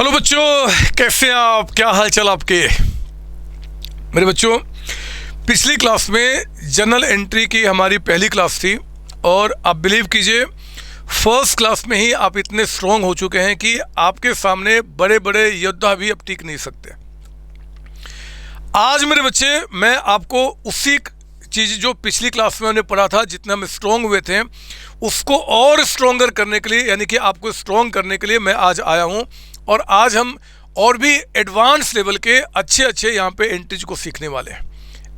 Hello बच्चों, कैसे हैं आप? क्या हाल चाल आपके? मेरे बच्चों, पिछली क्लास में जनरल एंट्री की हमारी पहली क्लास थी और आप बिलीव कीजिए फर्स्ट क्लास में ही आप इतने स्ट्रॉन्ग हो चुके हैं कि आपके सामने बड़े बड़े योद्धा भी अब टिक नहीं सकते। आज मेरे बच्चे मैं आपको उसी चीज़ जो पिछली क्लास में हमने पढ़ा था, जितना हम स्ट्रॉन्ग हुए थे उसको और स्ट्रॉन्गर करने के लिए, यानी कि आपको स्ट्रॉन्ग करने के लिए मैं आज आया हूँ। और आज हम और भी एडवांस लेवल के अच्छे यहाँ पे एंट्रीज को सीखने वाले हैं।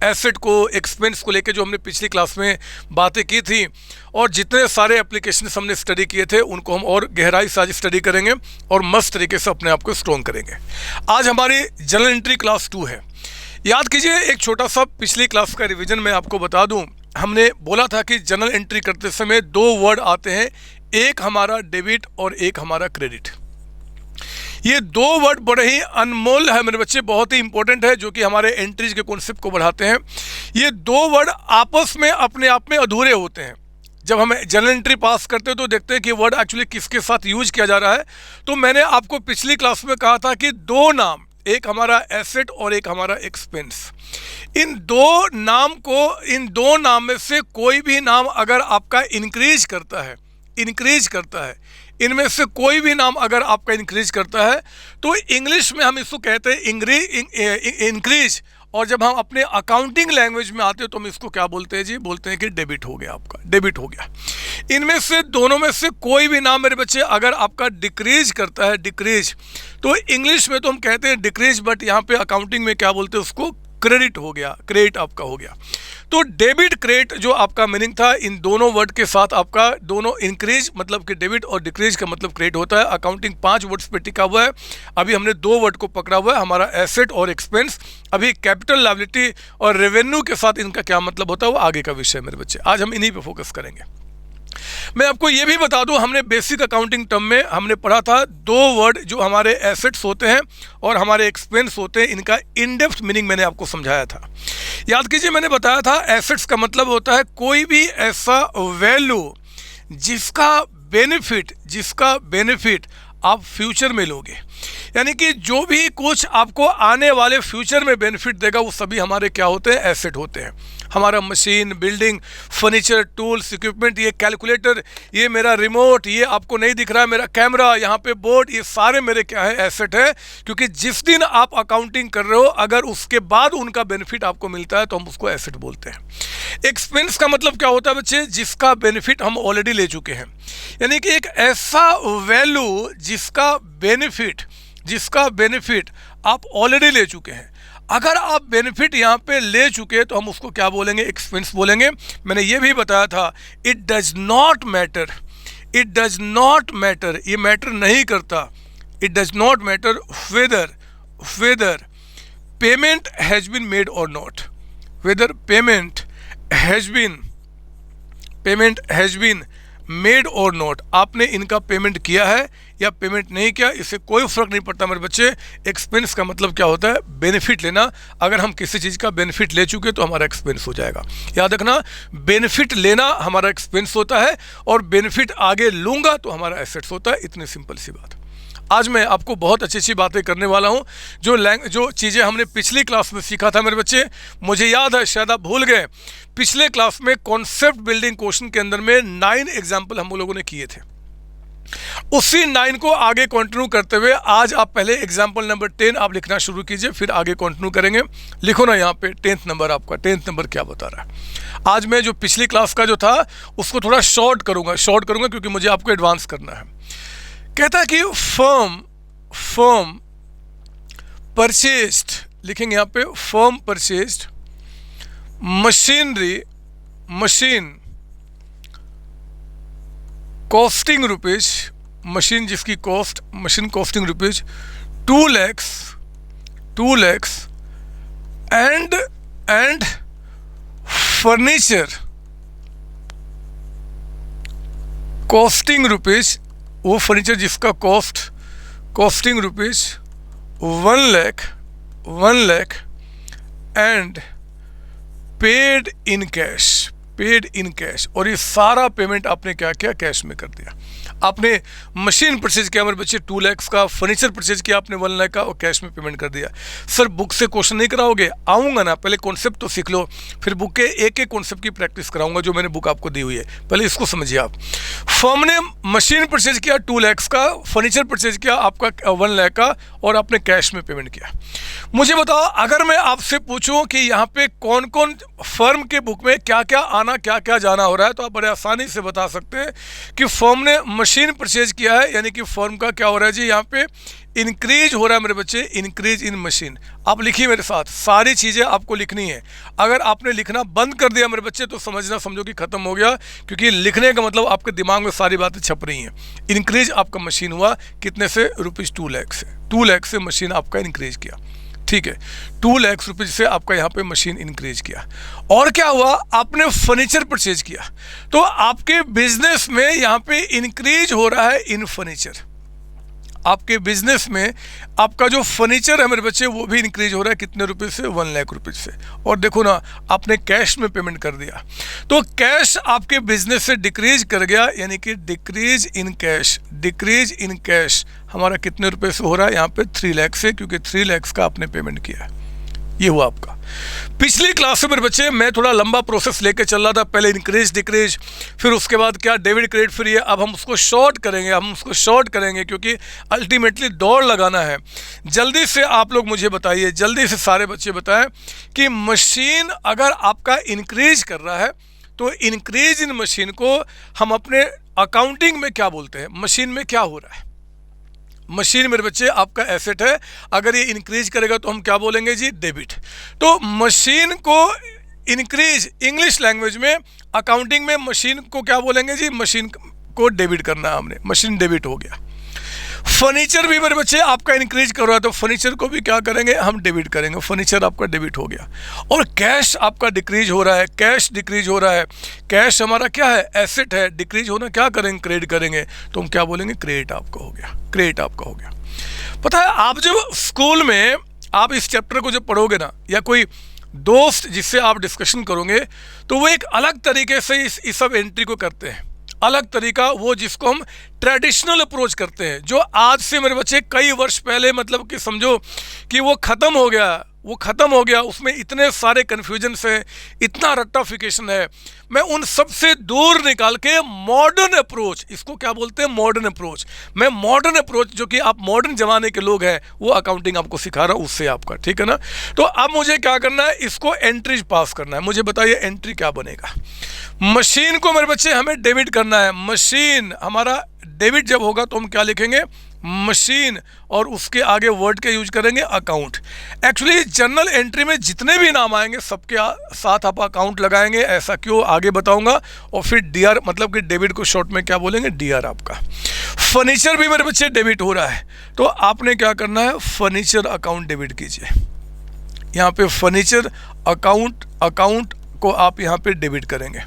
एसेट को, एक्सपेंस को लेके जो हमने पिछली क्लास में बातें की थी और जितने सारे एप्लीकेशन हमने स्टडी किए थे उनको हम और गहराई से आज स्टडी करेंगे और मस्त तरीके से अपने आप को स्ट्रॉन्ग करेंगे। आज हमारी जनरल एंट्री क्लास 2 है। याद कीजिए, एक छोटा सा पिछली क्लास का रिवीजन मैं आपको बता दूं। हमने बोला था कि जनरल एंट्री करते समय 2 वर्ड आते हैं, एक हमारा डेबिट और एक हमारा क्रेडिट। ये 2 वर्ड बड़े ही अनमोल है मेरे बच्चे, बहुत ही इंपॉर्टेंट है, जो कि हमारे एंट्रीज के कॉन्सेप्ट को बढ़ाते हैं। ये 2 वर्ड आपस में अपने आप में अधूरे होते हैं। जब हम जनरल एंट्री पास करते हैं तो देखते हैं कि वर्ड एक्चुअली किसके साथ यूज किया जा रहा है। तो मैंने आपको पिछली क्लास में कहा था कि 2 नाम, एक हमारा एसेट और एक हमारा एक्सपेंस, इन 2 नाम में से कोई भी नाम अगर आपका इंक्रीज करता है, इनमें से कोई भी नाम अगर आपका इंक्रीज करता है तो इंग्लिश में हम इसको कहते हैं इंक्रीज। और जब हम अपने अकाउंटिंग लैंग्वेज में आते हैं तो हम इसको क्या बोलते हैं जी? बोलते हैं कि डेबिट हो गया, आपका डेबिट हो गया। इनमें से दोनों में से कोई भी नाम मेरे बच्चे अगर आपका डिक्रीज करता है, डिक्रीज, तो इंग्लिश में तो हम कहते हैं डिक्रीज, बट यहाँ पे अकाउंटिंग में क्या बोलते हैं उसको? क्रेडिट हो गया, क्रेडिट आपका हो गया। तो डेबिट क्रेडिट जो आपका मीनिंग था, इन दोनों वर्ड के साथ आपका दोनों इंक्रीज मतलब कि डेबिट और डिक्रीज का मतलब क्रेडिट होता है। अकाउंटिंग 5 वर्ड्स पे टिका हुआ है। अभी हमने 2 वर्ड को पकड़ा हुआ है, हमारा एसेट और एक्सपेंस। अभी कैपिटल लायबिलिटी और रेवेन्यू के साथ इनका क्या मतलब होता है वो आगे का विषय मेरे बच्चे। आज हम इन्हीं पे फोकस करेंगे। मैं आपको ये भी बता दूं, हमने बेसिक अकाउंटिंग टर्म में हमने पढ़ा था 2 वर्ड जो हमारे एसेट्स होते हैं और हमारे एक्सपेंस होते हैं, इनका इन डेप्थ मीनिंग मैंने आपको समझाया था। याद कीजिए, मैंने बताया था एसेट्स का मतलब होता है कोई भी ऐसा वैल्यू जिसका बेनिफिट आप फ्यूचर में लोगे, यानी कि जो भी कुछ आपको आने वाले फ्यूचर में बेनिफिट देगा वो सभी हमारे क्या होते हैं? एसेट होते हैं। हमारा machine, building, furniture, tools, equipment, ये कैलकुलेटर, ये मेरा रिमोट, ये आपको नहीं दिख रहा है मेरा कैमरा, यहाँ पे बोर्ड, ये सारे मेरे क्या है? एसेट है। क्योंकि जिस दिन आप अकाउंटिंग कर रहे हो अगर उसके बाद उनका बेनिफिट आपको मिलता है तो हम उसको एसेट बोलते हैं। एक्सपेंस का मतलब क्या होता है बच्चे? जिसका बेनिफिट हम ऑलरेडी ले चुके हैं, यानी कि एक ऐसा वैल्यू जिसका बेनिफिट आप ऑलरेडी ले चुके हैं। अगर आप बेनिफिट यहाँ पे ले चुके तो हम उसको क्या बोलेंगे? एक्सपेंस बोलेंगे। मैंने ये भी बताया था, इट डज नॉट मैटर, ये मैटर नहीं करता, it does not matter whether payment has been made और not, whether payment has been made और नॉट। आपने इनका पेमेंट किया है या पेमेंट नहीं किया, इससे कोई फर्क नहीं पड़ता मेरे बच्चे। एक्सपेंस का मतलब क्या होता है? बेनिफिट लेना। अगर हम किसी चीज़ का बेनिफिट ले चुके तो हमारा एक्सपेंस हो जाएगा। याद रखना, बेनिफिट लेना हमारा एक्सपेंस होता है और बेनिफिट आगे लूँगा तो हमारा एसेट्स होता है। इतनी सिंपल सी बात। आज मैं आपको बहुत अच्छी बातें करने वाला हूँ। जो चीज़ें हमने पिछली क्लास में सीखा था मेरे बच्चे, मुझे याद है, शायद आप भूल गए, पिछले क्लास में कॉन्सेप्ट बिल्डिंग क्वेश्चन के अंदर में 9 एग्जाम्पल हम लोगों ने किए थे। उसी 9 को आगे कंटिन्यू करते हुए आज आप पहले एग्जाम्पल नंबर 10 आप लिखना शुरू कीजिए, फिर आगे कंटिन्यू करेंगे। लिखो ना यहाँ पे 10th नंबर, आपका 10th नंबर क्या बता रहा है। आज मैं जो पिछली क्लास का जो था उसको थोड़ा शॉर्ट करूँगा क्योंकि मुझे आपको एडवांस करना है। कहता है कि फर्म परचेस्ड, लिखेंगे यहाँ पे firm purchased machine costing rupees, machine जिसकी machine costing rupees 2 lakhs and furniture costing rupees, वो फर्नीचर जिसका costing rupees 1 lakh and paid in cash, और ये सारा पेमेंट आपने क्या किया? कैश में कर दिया। आपने मशीन परचेज किया मेरे बच्चे 2 लाख का, फर्नीचर परचेज किया आपने 1 लाख का और कैश में पेमेंट कर दिया। सर बुक से क्वेश्चन नहीं कराओगे? आऊँगा ना, पहले कॉन्सेप्ट तो सीख लो, फिर बुक के एक एक कॉन्सेप्ट की प्रैक्टिस कराऊंगा जो मैंने बुक आपको दी हुई है। पहले इसको समझिए आप। फर्म ने मशीन परचेज किया 2 लाख का, फर्नीचर परचेज किया आपका 1 लाख का और आपने कैश में पेमेंट किया। मुझे बताओ, अगर मैं आपसे पूछूं कि यहाँ पे कौन कौन फर्म के बुक में क्या क्या आना क्या क्या जाना हो रहा है, तो आप बड़े आसानी से बता सकते हैं कि फर्म ने मशीन परचेज किया है, यानी कि फर्म का क्या हो रहा है जी, यहाँ पे इंक्रीज हो रहा है मेरे बच्चे, इंक्रीज इन मशीन। आप लिखिए मेरे साथ, सारी चीज़ें आपको लिखनी है। अगर आपने लिखना बंद कर दिया मेरे बच्चे तो समझो कि ख़त्म हो गया, क्योंकि लिखने का मतलब आपके दिमाग में सारी बातें छप रही हैं। इंक्रीज आपका मशीन हुआ कितने से? ₹2 लाख से। 2 लाख से मशीन आपका इंक्रीज किया, ठीक है। 2 लाख रुपये से आपका यहाँ पे मशीन इंक्रीज किया। और क्या हुआ? आपने फर्नीचर परचेज किया, तो आपके बिजनेस में यहाँ पे इंक्रीज हो रहा है इन फर्नीचर। आपके बिजनेस में आपका जो फर्नीचर है मेरे बच्चे वो भी इंक्रीज हो रहा है कितने रुपए से? 1 लाख रुपए से। और देखो ना, आपने कैश में पेमेंट कर दिया, तो कैश आपके बिजनेस से डिक्रीज कर गया, यानी कि decrease in cash. Decrease in cash हमारा कितने रुपए से हो रहा है? यहाँ पे 3 लाख से, क्योंकि 3 लाख का आपने पेमेंट किया है। ये हुआ आपका। पिछली क्लास में मेरे बच्चे मैं थोड़ा लंबा प्रोसेस लेके चल रहा था, पहले इंक्रीज डिक्रीज, फिर उसके बाद क्या डेबिट क्रेडिट, फिर ये अब हम उसको शॉर्ट करेंगे, क्योंकि अल्टीमेटली दौड़ लगाना है। जल्दी से आप लोग मुझे बताइए, जल्दी से सारे बच्चे बताएं कि मशीन अगर आपका इंक्रीज कर रहा है तो इंक्रीज इन मशीन को हम अपने अकाउंटिंग में क्या बोलते हैं? मशीन में क्या हो रहा है? मशीन मेरे बच्चे आपका एसेट है, अगर ये इंक्रीज करेगा तो हम क्या बोलेंगे जी? डेबिट। तो मशीन को इंक्रीज, इंग्लिश लैंग्वेज में अकाउंटिंग में मशीन को क्या बोलेंगे जी? मशीन को डेबिट करना है हमने, मशीन डेबिट हो गया। फर्नीचर भी मेरे बच्चे आपका इंक्रीज कर रहा है, तो फर्नीचर को भी क्या करेंगे? हम डेबिट करेंगे, फर्नीचर आपका डेबिट हो गया। और कैश आपका डिक्रीज हो रहा है, कैश डिक्रीज हो रहा है। कैश हमारा क्या है? एसेट है, डिक्रीज होना क्या करेंगे? क्रेडिट करेंगे, तो हम क्या बोलेंगे? क्रेडिट आपका हो गया, क्रेडिट आपका हो गया। पता है, आप जब स्कूल में आप इस चैप्टर को जब पढ़ोगे ना, या कोई दोस्त जिससे आप डिस्कशन करोगे, तो वो एक अलग तरीके से इस सब एंट्री को करते हैं। अलग तरीका वो जिसको हम ट्रेडिशनल अप्रोच करते हैं, जो आज से मेरे बच्चे कई वर्ष पहले, मतलब कि समझो कि वो ख़त्म हो गया, उसमें इतने सारे कन्फ्यूजन है, इतना रट्टाफिकेशन है। मैं उन सब से दूर निकाल के मॉडर्न अप्रोच, इसको क्या बोलते हैं? Modern approach. मैं मॉडर्न अप्रोच, जो कि आप मॉडर्न ज़माने के लोग हैं, वो अकाउंटिंग आपको सिखा रहा हूँ, उससे आपका, ठीक है ना। तो अब मुझे क्या करना है? इसको एंट्रीज पास करना है। मुझे बताइए एंट्री क्या बनेगा? मशीन को मेरे बच्चे हमें डेबिट करना है। मशीन हमारा डेबिट जब होगा तो हम क्या लिखेंगे? मशीन, और उसके आगे वर्ड के यूज करेंगे अकाउंट। एक्चुअली जर्नल एंट्री में जितने भी नाम आएंगे सबके साथ आप अकाउंट लगाएंगे, ऐसा क्यों आगे बताऊंगा। और फिर डीआर, मतलब कि डेबिट को शॉर्ट में क्या बोलेंगे? डीआर आपका। फर्नीचर भी मेरे बच्चे डेबिट हो रहा है, तो आपने क्या करना है? फर्नीचर अकाउंट डेबिट कीजिए। यहाँ पे फर्नीचर अकाउंट को आप यहाँ पे डेबिट करेंगे,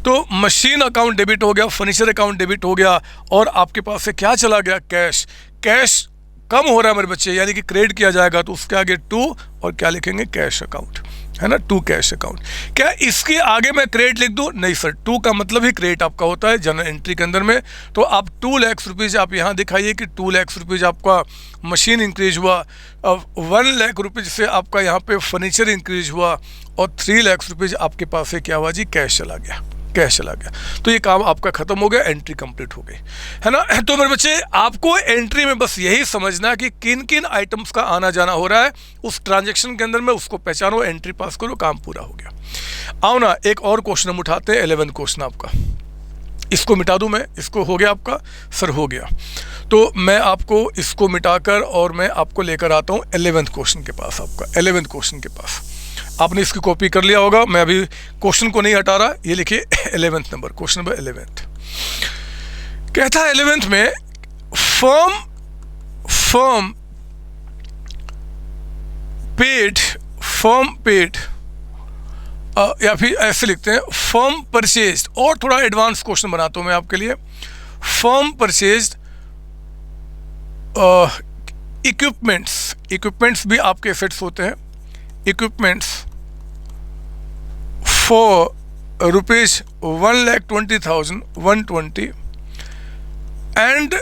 तो मशीन अकाउंट डेबिट हो गया, फर्नीचर अकाउंट डेबिट हो गया, और आपके पास से क्या चला गया? कैश। कैश कम हो रहा है मेरे बच्चे, यानी कि क्रेडिट किया जाएगा, तो उसके आगे 2 और क्या लिखेंगे? कैश अकाउंट, है ना, 2 कैश अकाउंट। क्या इसके आगे मैं क्रेडिट लिख दूं? नहीं सर, 2 का मतलब ही क्रेडिट आपका होता है जनरल एंट्री के अंदर में। तो आप 2 लाख रुपीज़ आप यहाँ दिखाइए कि 2 लाख रुपीज़ आपका मशीन इंक्रीज हुआ, 1 लाख रुपीज़ से आपका यहाँ पे फर्नीचर इंक्रीज हुआ, और 3 लाख रुपीज़ आपके पास से क्या हुआ जी? कैश चला गया, कैश चला गया। तो ये काम आपका खत्म हो गया, एंट्री कंप्लीट हो गई, है ना। तो मेरे बच्चे आपको एंट्री में बस यही समझना कि किन किन आइटम्स का आना जाना हो रहा है उस ट्रांजैक्शन के अंदर में, उसको पहचानो, एंट्री पास करो, काम पूरा हो गया। आओ ना, एक और क्वेश्चन हम उठाते हैं, 11th क्वेश्चन आपका। इसको मिटा दूं मैं? इसको हो गया आपका? सर हो गया। तो मैं आपको इसको मिटाकर और मैं आपको लेकर आता हूँ 11th क्वेश्चन के पास। आपका 11th क्वेश्चन के पास आपने इसकी कॉपी कर लिया होगा, मैं अभी क्वेश्चन को नहीं हटा रहा। ये लिखिए 11th number, question number 11th कहता है 11th में फर्म पेड या फिर ऐसे लिखते हैं फर्म परचेज्ड, और थोड़ा एडवांस क्वेश्चन बनाता हूं मैं आपके लिए। फर्म परचेज्ड इक्विपमेंट्स भी आपके एसेट्स होते हैं। Equipments for ₹1,20,120 and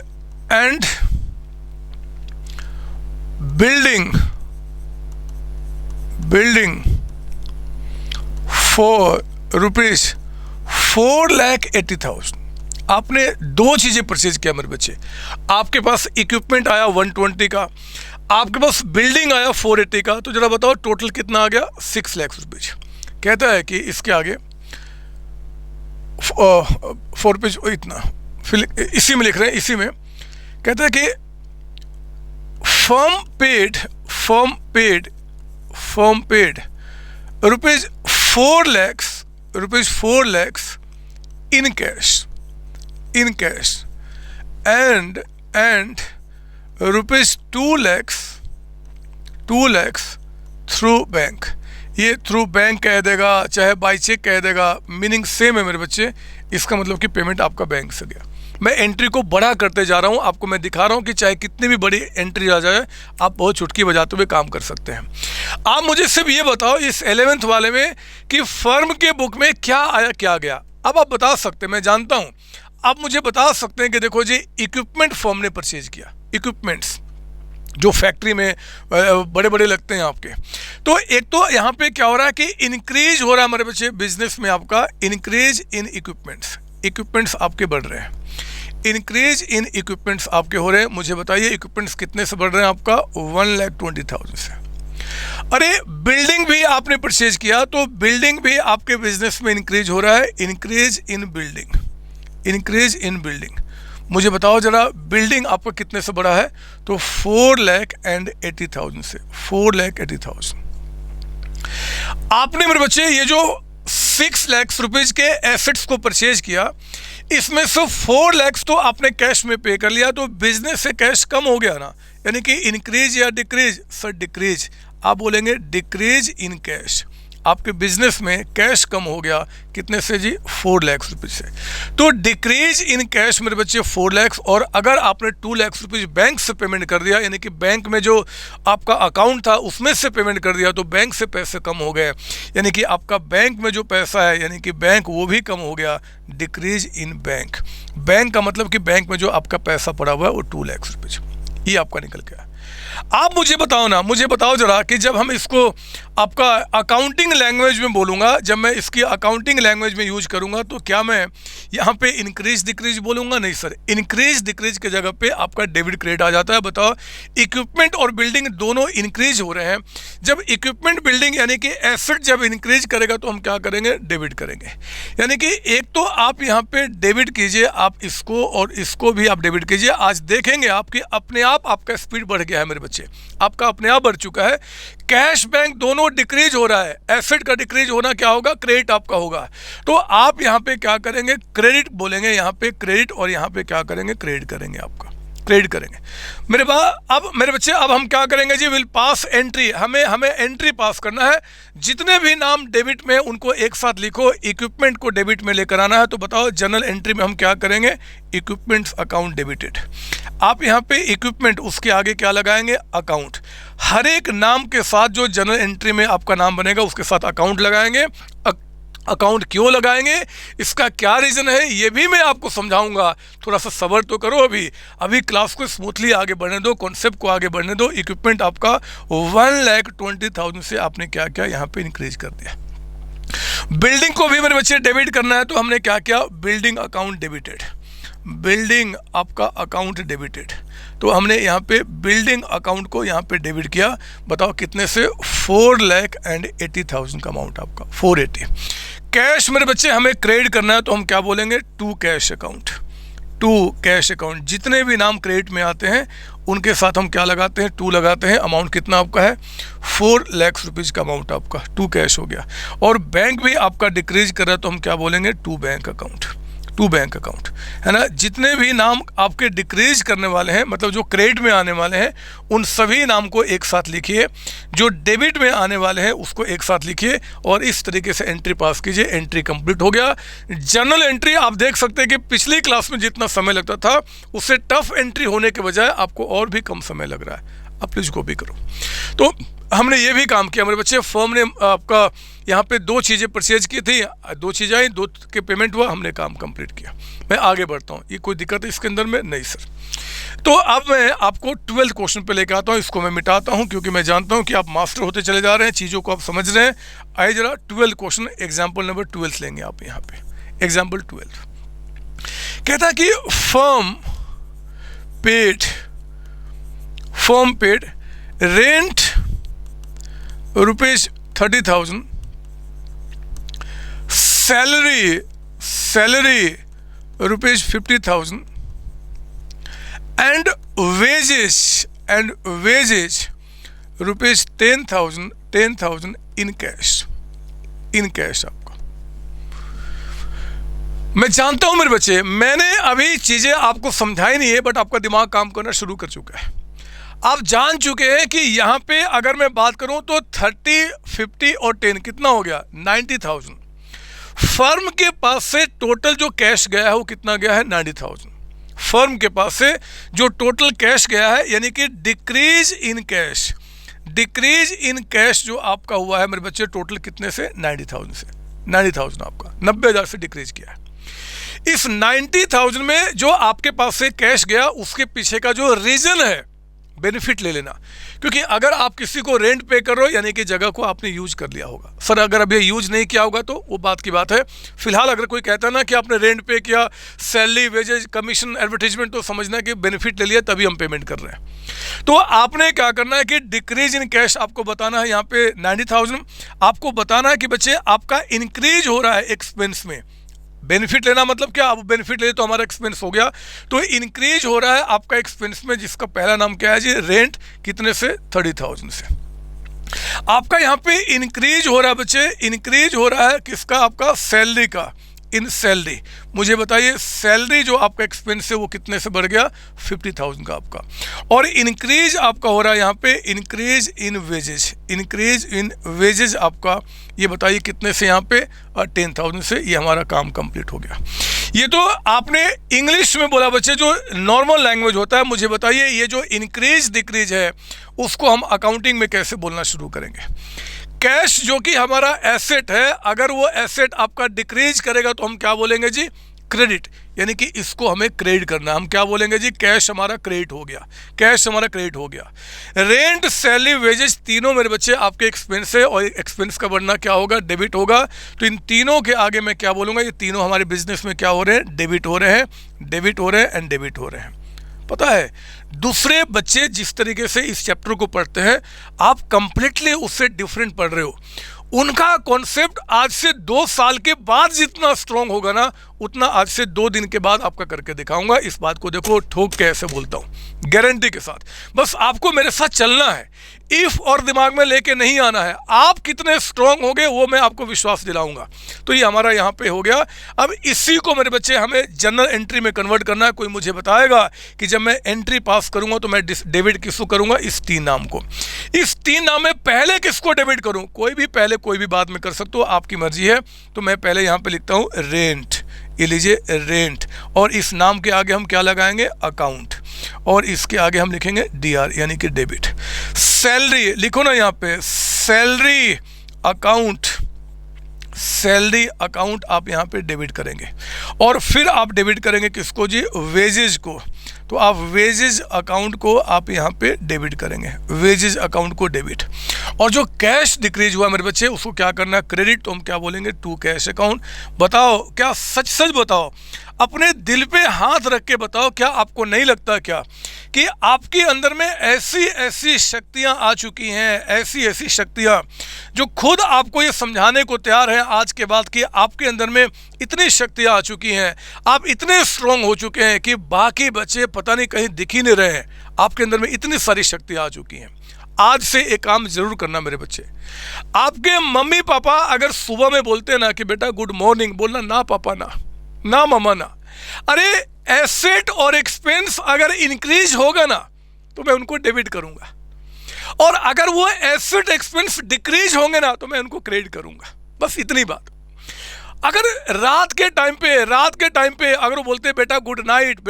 building for ₹4,80,000। आपने दो चीजें परचेज किया मेरे बच्चे। आपके पास इक्विपमेंट आया 120 का, आपके पास बिल्डिंग आया 480 का। तो जरा बताओ टोटल कितना आ गया? 6 लाख रुपीज। कहता है कि इसके आगे 4 पेज इतना, फिर इसी में लिख रहे हैं, इसी में कहता है कि firm paid ₹4 lakhs in cash and ₹2 lakhs through bank. ये थ्रू बैंक कह देगा चाहे बाई चेक कह देगा, मीनिंग सेम है मेरे बच्चे। इसका मतलब कि पेमेंट आपका बैंक से गया। मैं एंट्री को बड़ा करते जा रहा हूं, आपको मैं दिखा रहा हूं कि चाहे कितनी भी बड़ी एंट्री आ जाए आप बहुत चुटकी बजाते हुए काम कर सकते हैं। आप मुझे सिर्फ ये बताओ इस 11th वाले में कि फर्म के बुक में क्या आया क्या गया। अब आप बता सकते हैं, मैं जानता हूं आप मुझे बता सकते हैं कि देखो जी इक्विपमेंट फर्म ने परचेज किया, इक्विपमेंट्स जो फैक्ट्री में बड़े बड़े लगते हैं आपके। तो एक तो यहाँ पे क्या हो रहा है कि इंक्रीज हो रहा है हमारे बच्चे बिजनेस में, आपका इंक्रीज इन इक्विपमेंट्स आपके बढ़ रहे हैं, इंक्रीज इन इक्विपमेंट्स आपके हो रहे हैं। मुझे बताइए इक्विपमेंट्स कितने से बढ़ रहे हैं? आपका 1,20,000 से। अरे बिल्डिंग भी आपने परचेज किया तो बिल्डिंग भी आपके बिजनेस में इंक्रीज हो रहा है, इंक्रीज इन बिल्डिंग। मुझे बताओ जरा बिल्डिंग आपका कितने से बढ़ा है? तो 4,80,000 से, 4,80,000। आपने मेरे बच्चे ये जो 6 लाख रुपीज के एसेट्स को परचेज किया, इसमें से 4 लाख तो आपने कैश में पे कर लिया, तो बिजनेस से कैश कम हो गया ना, यानी कि इंक्रीज या डिक्रीज? Sir decrease. आप बोलेंगे डिक्रीज इन कैश। आपके बिजनेस में कैश कम हो गया, कितने से जी? 4 लाख रुपीज से। तो डिक्रीज इन कैश मेरे बच्चे 4 लाख। और अगर आपने 2 लाख रुपीज बैंक से पेमेंट कर दिया, यानी कि बैंक में जो आपका अकाउंट था उसमें से पेमेंट कर दिया, तो बैंक से पैसे कम हो गए, यानी कि आपका बैंक में जो पैसा है यानी कि बैंक वो भी कम हो गया, डिक्रीज इन बैंक का मतलब कि बैंक में जो आपका पैसा पड़ा हुआ है वो 2 लाख रुपीज, ये आपका निकल गया। आप मुझे बताओ ना, मुझे बताओ जरा कि जब हम इसको आपका अकाउंटिंग लैंग्वेज में बोलूँगा, जब मैं इसकी अकाउंटिंग लैंग्वेज में यूज करूँगा तो क्या मैं यहाँ पे इंक्रीज डिक्रीज बोलूँगा? नहीं सर, इंक्रीज डिक्रीज के जगह पे आपका डेबिट क्रेडिट आ जाता है। बताओ इक्विपमेंट और बिल्डिंग दोनों इंक्रीज हो रहे हैं। जब इक्विपमेंट बिल्डिंग यानी कि एसेट जब इंक्रीज करेगा तो हम क्या करेंगे? डेबिट करेंगे। यानी कि एक तो आप यहाँ पे डेबिट कीजिए, आप इसको और इसको भी आप डेबिट कीजिए। आज देखेंगे आपकी अपने आप आपका स्पीड बढ़ गया है मेरे बच्चे, आपका अपने आप बढ़ चुका है। कैश बैंक दोनों डिक्रीज हो रहा है, एसेट का डिक्रीज होना क्या होगा? क्रेडिट आपका होगा। तो आप यहाँ पे क्या करेंगे? क्रेडिट बोलेंगे, यहाँ पे क्रेडिट, और यहाँ पे क्या करेंगे? क्रेडिट करेंगे, आपका क्रेडिट करेंगे। मेरे बच्चे अब हम क्या करेंगे जी? Will pass entry. हमें एंट्री पास करना है। जितने भी नाम डेबिट में उनको एक साथ लिखो, इक्विपमेंट को डेबिट में लेकर आना है। तो बताओ जनरल एंट्री में हम क्या करेंगे? Equipments account debited. आप यहाँ पे इक्विपमेंट, उसके आगे क्या लगाएंगे? अकाउंट। हर एक नाम के साथ जो जनरल एंट्री में आपका नाम बनेगा उसके साथ अकाउंट लगाएंगे। अकाउंट क्यों लगाएंगे, इसका क्या रीज़न है, ये भी मैं आपको समझाऊंगा। थोड़ा सा सब्र तो करो, अभी क्लास को स्मूथली आगे बढ़ने दो, कॉन्सेप्ट को आगे बढ़ने दो। इक्विपमेंट आपका 1,20,000 से आपने क्या किया? यहाँ पे इंक्रीज कर दिया। बिल्डिंग को भी मेरे बच्चे डेबिट करना है, तो हमने क्या किया? Building account debited. बिल्डिंग आपका अकाउंट डेबिटेड, तो हमने यहाँ पे बिल्डिंग अकाउंट को यहाँ पे डेबिट किया। बताओ कितने से? 4,80,000 का अमाउंट आपका, 480। कैश मेरे बच्चे हमें क्रेडिट करना है, तो हम क्या बोलेंगे? To cash account. जितने भी नाम क्रेडिट में आते हैं उनके साथ हम क्या लगाते हैं? टू लगाते हैं। अमाउंट कितना आपका है? 4 लाख रुपीज का अमाउंट आपका टू कैश हो गया। और बैंक भी आपका डिक्रीज कर रहा है, तो हम क्या बोलेंगे? टू बैंक अकाउंट, है ना। जितने भी नाम आपके डिक्रीज करने वाले हैं, मतलब जो क्रेडिट में आने वाले हैं, उन सभी नाम को एक साथ लिखिए। जो डेबिट में आने वाले हैं उसको एक साथ लिखिए, और इस तरीके से एंट्री पास कीजिए। एंट्री कंप्लीट हो गया। जनरल एंट्री आप देख सकते हैं कि पिछली क्लास में जितना समय लगता था उससे टफ एंट्री होने के बजाय आपको और भी कम समय लग रहा है। आप प्लीज कॉपी करो। तो हमने ये भी काम किया मेरे बच्चे। फर्म ने आपका यहाँ पे 2 चीज़ें परचेज की थी, 2 चीज़ें आई, 2 के पेमेंट हुआ, हमने काम कंप्लीट किया। मैं आगे बढ़ता हूँ, ये कोई दिक्कत है इसके अंदर में? नहीं सर। तो अब मैं आपको 12th क्वेश्चन पे लेकर आता हूँ, इसको मैं मिटाता हूँ क्योंकि मैं जानता हूँ कि आप मास्टर होते चले जा रहे हैं, चीज़ों को आप समझ रहे हैं। आइए जरा 12th क्वेश्चन, एग्जाम्पल नंबर 12 लेंगे आप यहाँ पे। एग्जाम्पल 12 कहता है कि firm paid rent rupees 30,000, salary rupees 50,000 and wages rupees 10,000 in cash आपका। मैं जानता हूं मेरे बच्चे, मैंने अभी चीजें आपको समझाई नहीं है, बट आपका दिमाग काम करना शुरू कर चुका है। आप जान चुके हैं कि यहाँ पे अगर मैं बात करूं तो 30, 50 और 10 कितना हो गया? 90,000। फर्म के पास से टोटल जो कैश गया है वो कितना गया है? 90,000। फर्म के पास से जो टोटल कैश गया है, यानी कि डिक्रीज इन कैश जो आपका हुआ है मेरे बच्चे, टोटल कितने से? 90,000 से। 90,000 आपका 90,000 से डिक्रीज किया है। इस 90,000 में जो आपके पास से कैश गया, उसके पीछे का जो रीजन है, बेनिफिट ले लेना। क्योंकि अगर आप किसी को रेंट पे कर रहे हो, यानी कि जगह को आपने यूज कर लिया होगा। सर अगर अभी यूज नहीं किया होगा तो वो बात की बात है। फिलहाल अगर कोई कहता है ना कि आपने रेंट पे किया, सैलरी, वेजेज, कमीशन, एडवर्टीजमेंट, तो समझना कि बेनिफिट ले लिया तभी हम पेमेंट कर रहे हैं। तो आपने क्या करना है कि डिक्रीज इन कैश आपको बताना है। यहाँ पे 90,000 आपको बताना है कि बच्चे आपका इंक्रीज हो रहा है एक्सपेंस में। बेनिफिट लेना मतलब क्या? आप बेनिफिट ले तो हमारा एक्सपेंस हो गया, तो इंक्रीज हो रहा है आपका एक्सपेंस में, जिसका पहला नाम क्या है जी? रेंट। कितने से? 30,000 से। आपका यहाँ पे इंक्रीज हो रहा है बच्चे, इंक्रीज हो रहा है किसका? आपका सैलरी का। इन सैलरी, मुझे बताइए सैलरी जो आपका एक्सपेंस है वो कितने से बढ़ गया? 50,000 का आपका। और इंक्रीज आपका हो रहा है यहाँ पे इंक्रीज इन वेजेज आपका, ये बताइए कितने से? यहाँ पे 10,000 से। ये हमारा काम कंप्लीट हो गया। ये तो आपने इंग्लिश में बोला बच्चे, जो नॉर्मल लैंग्वेज होता है। मुझे बताइए ये जो इंक्रीज डिक्रीज है उसको हम अकाउंटिंग में कैसे बोलना शुरू करेंगे? कैश जो कि हमारा एसेट है, अगर वो एसेट आपका डिक्रीज करेगा तो हम क्या बोलेंगे जी? क्रेडिट। यानी कि इसको हमें क्रेडिट करना, हम क्या बोलेंगे जी? कैश हमारा क्रेडिट हो गया, कैश हमारा क्रेडिट हो गया। रेंट, सैलरी, वेजेस तीनों मेरे बच्चे आपके एक्सपेंस है, और एक्सपेंस का बढ़ना क्या होगा? डेबिट होगा। तो इन तीनों के आगे मैं क्या बोलूँगा? ये तीनों हमारे बिजनेस में क्या हो रहे हैं? डेबिट हो रहे हैं, डेबिट हो रहे हैं एंड डेबिट हो रहे हैं। पता है दूसरे बच्चे जिस तरीके से इस चैप्टर को पढ़ते हैं, आप कंप्लीटली उससे डिफरेंट पढ़ रहे हो। उनका कॉन्सेप्ट आज से 2 साल के बाद जितना स्ट्रॉन्ग होगा ना, उतना आज से 2 दिन के बाद आपका करके दिखाऊंगा। इस बात को देखो, ठोक के ऐसे बोलता हूँ, गारंटी के साथ। बस आपको मेरे साथ चलना है, इफ और दिमाग में लेके नहीं आना है। आप कितने स्ट्रॉन्ग होगे वो मैं आपको विश्वास दिलाऊंगा। तो ये हमारा यहाँ पे हो गया। अब इसी को मेरे बच्चे हमें जनरल एंट्री में कन्वर्ट करना है। कोई मुझे बताएगा कि जब मैं एंट्री पास करूंगा तो मैं डेबिट किसको करूंगा? इस 3 नाम को। इस 3 नाम में पहले किसको डेबिट करूं? कोई भी पहले, कोई भी बाद में कर सकते हो, आपकी मर्जी है। तो मैं पहले यहाँ पे लिखता हूँ रेंट, ये लीजिए रेंट, और इस नाम के आगे हम क्या लगाएंगे? अकाउंट, और इसके आगे हम लिखेंगे DR यानी कि डेबिट। सैलरी लिखो ना यहाँ पे, सैलरी अकाउंट आप यहाँ पे डेबिट करेंगे। और फिर आप डेबिट करेंगे किसको जी? वेजेज को। तो आप वेजेज अकाउंट को आप यहाँ पे डेबिट करेंगे, वेजेज अकाउंट को डेबिट। और जो कैश डिक्रीज हुआ मेरे बच्चे, उसको क्या करना है? क्रेडिट। तो हम क्या बोलेंगे? To cash account. बताओ, क्या सच बताओ, अपने दिल पे हाथ रख के बताओ, क्या आपको नहीं लगता क्या कि आपके अंदर में ऐसी शक्तियां आ चुकी हैं, ऐसी शक्तियां जो खुद आपको ये समझाने को तैयार है आज के बाद कि आपके अंदर में इतनी शक्तियां आ चुकी हैं, आप इतने स्ट्रांग हो चुके हैं कि बाकी बच्चे पता नहीं कहीं दिख ही नहीं रहे हैं। आपके अंदर में इतनी सारी शक्तियां आ चुकी हैं। आज से एक काम जरूर करना मेरे बच्चे, आपके मम्मी पापा अगर सुबह में बोलते हैं ना कि बेटा गुड मॉर्निंग, बोलना ना पापा ना मम्मा ना। अरे एसेट और एक्सपेंस अगर इंक्रीज होगा ना तो मैं उनको डेबिट करूंगा, और अगर वो एसेट एक्सपेंस डिक्रीज होंगे ना तो मैं उनको क्रेडिट करूंगा। बस इतनी बात। अगर रात के टाइम पे अगर वो बोलते बेटा गुड नाइट,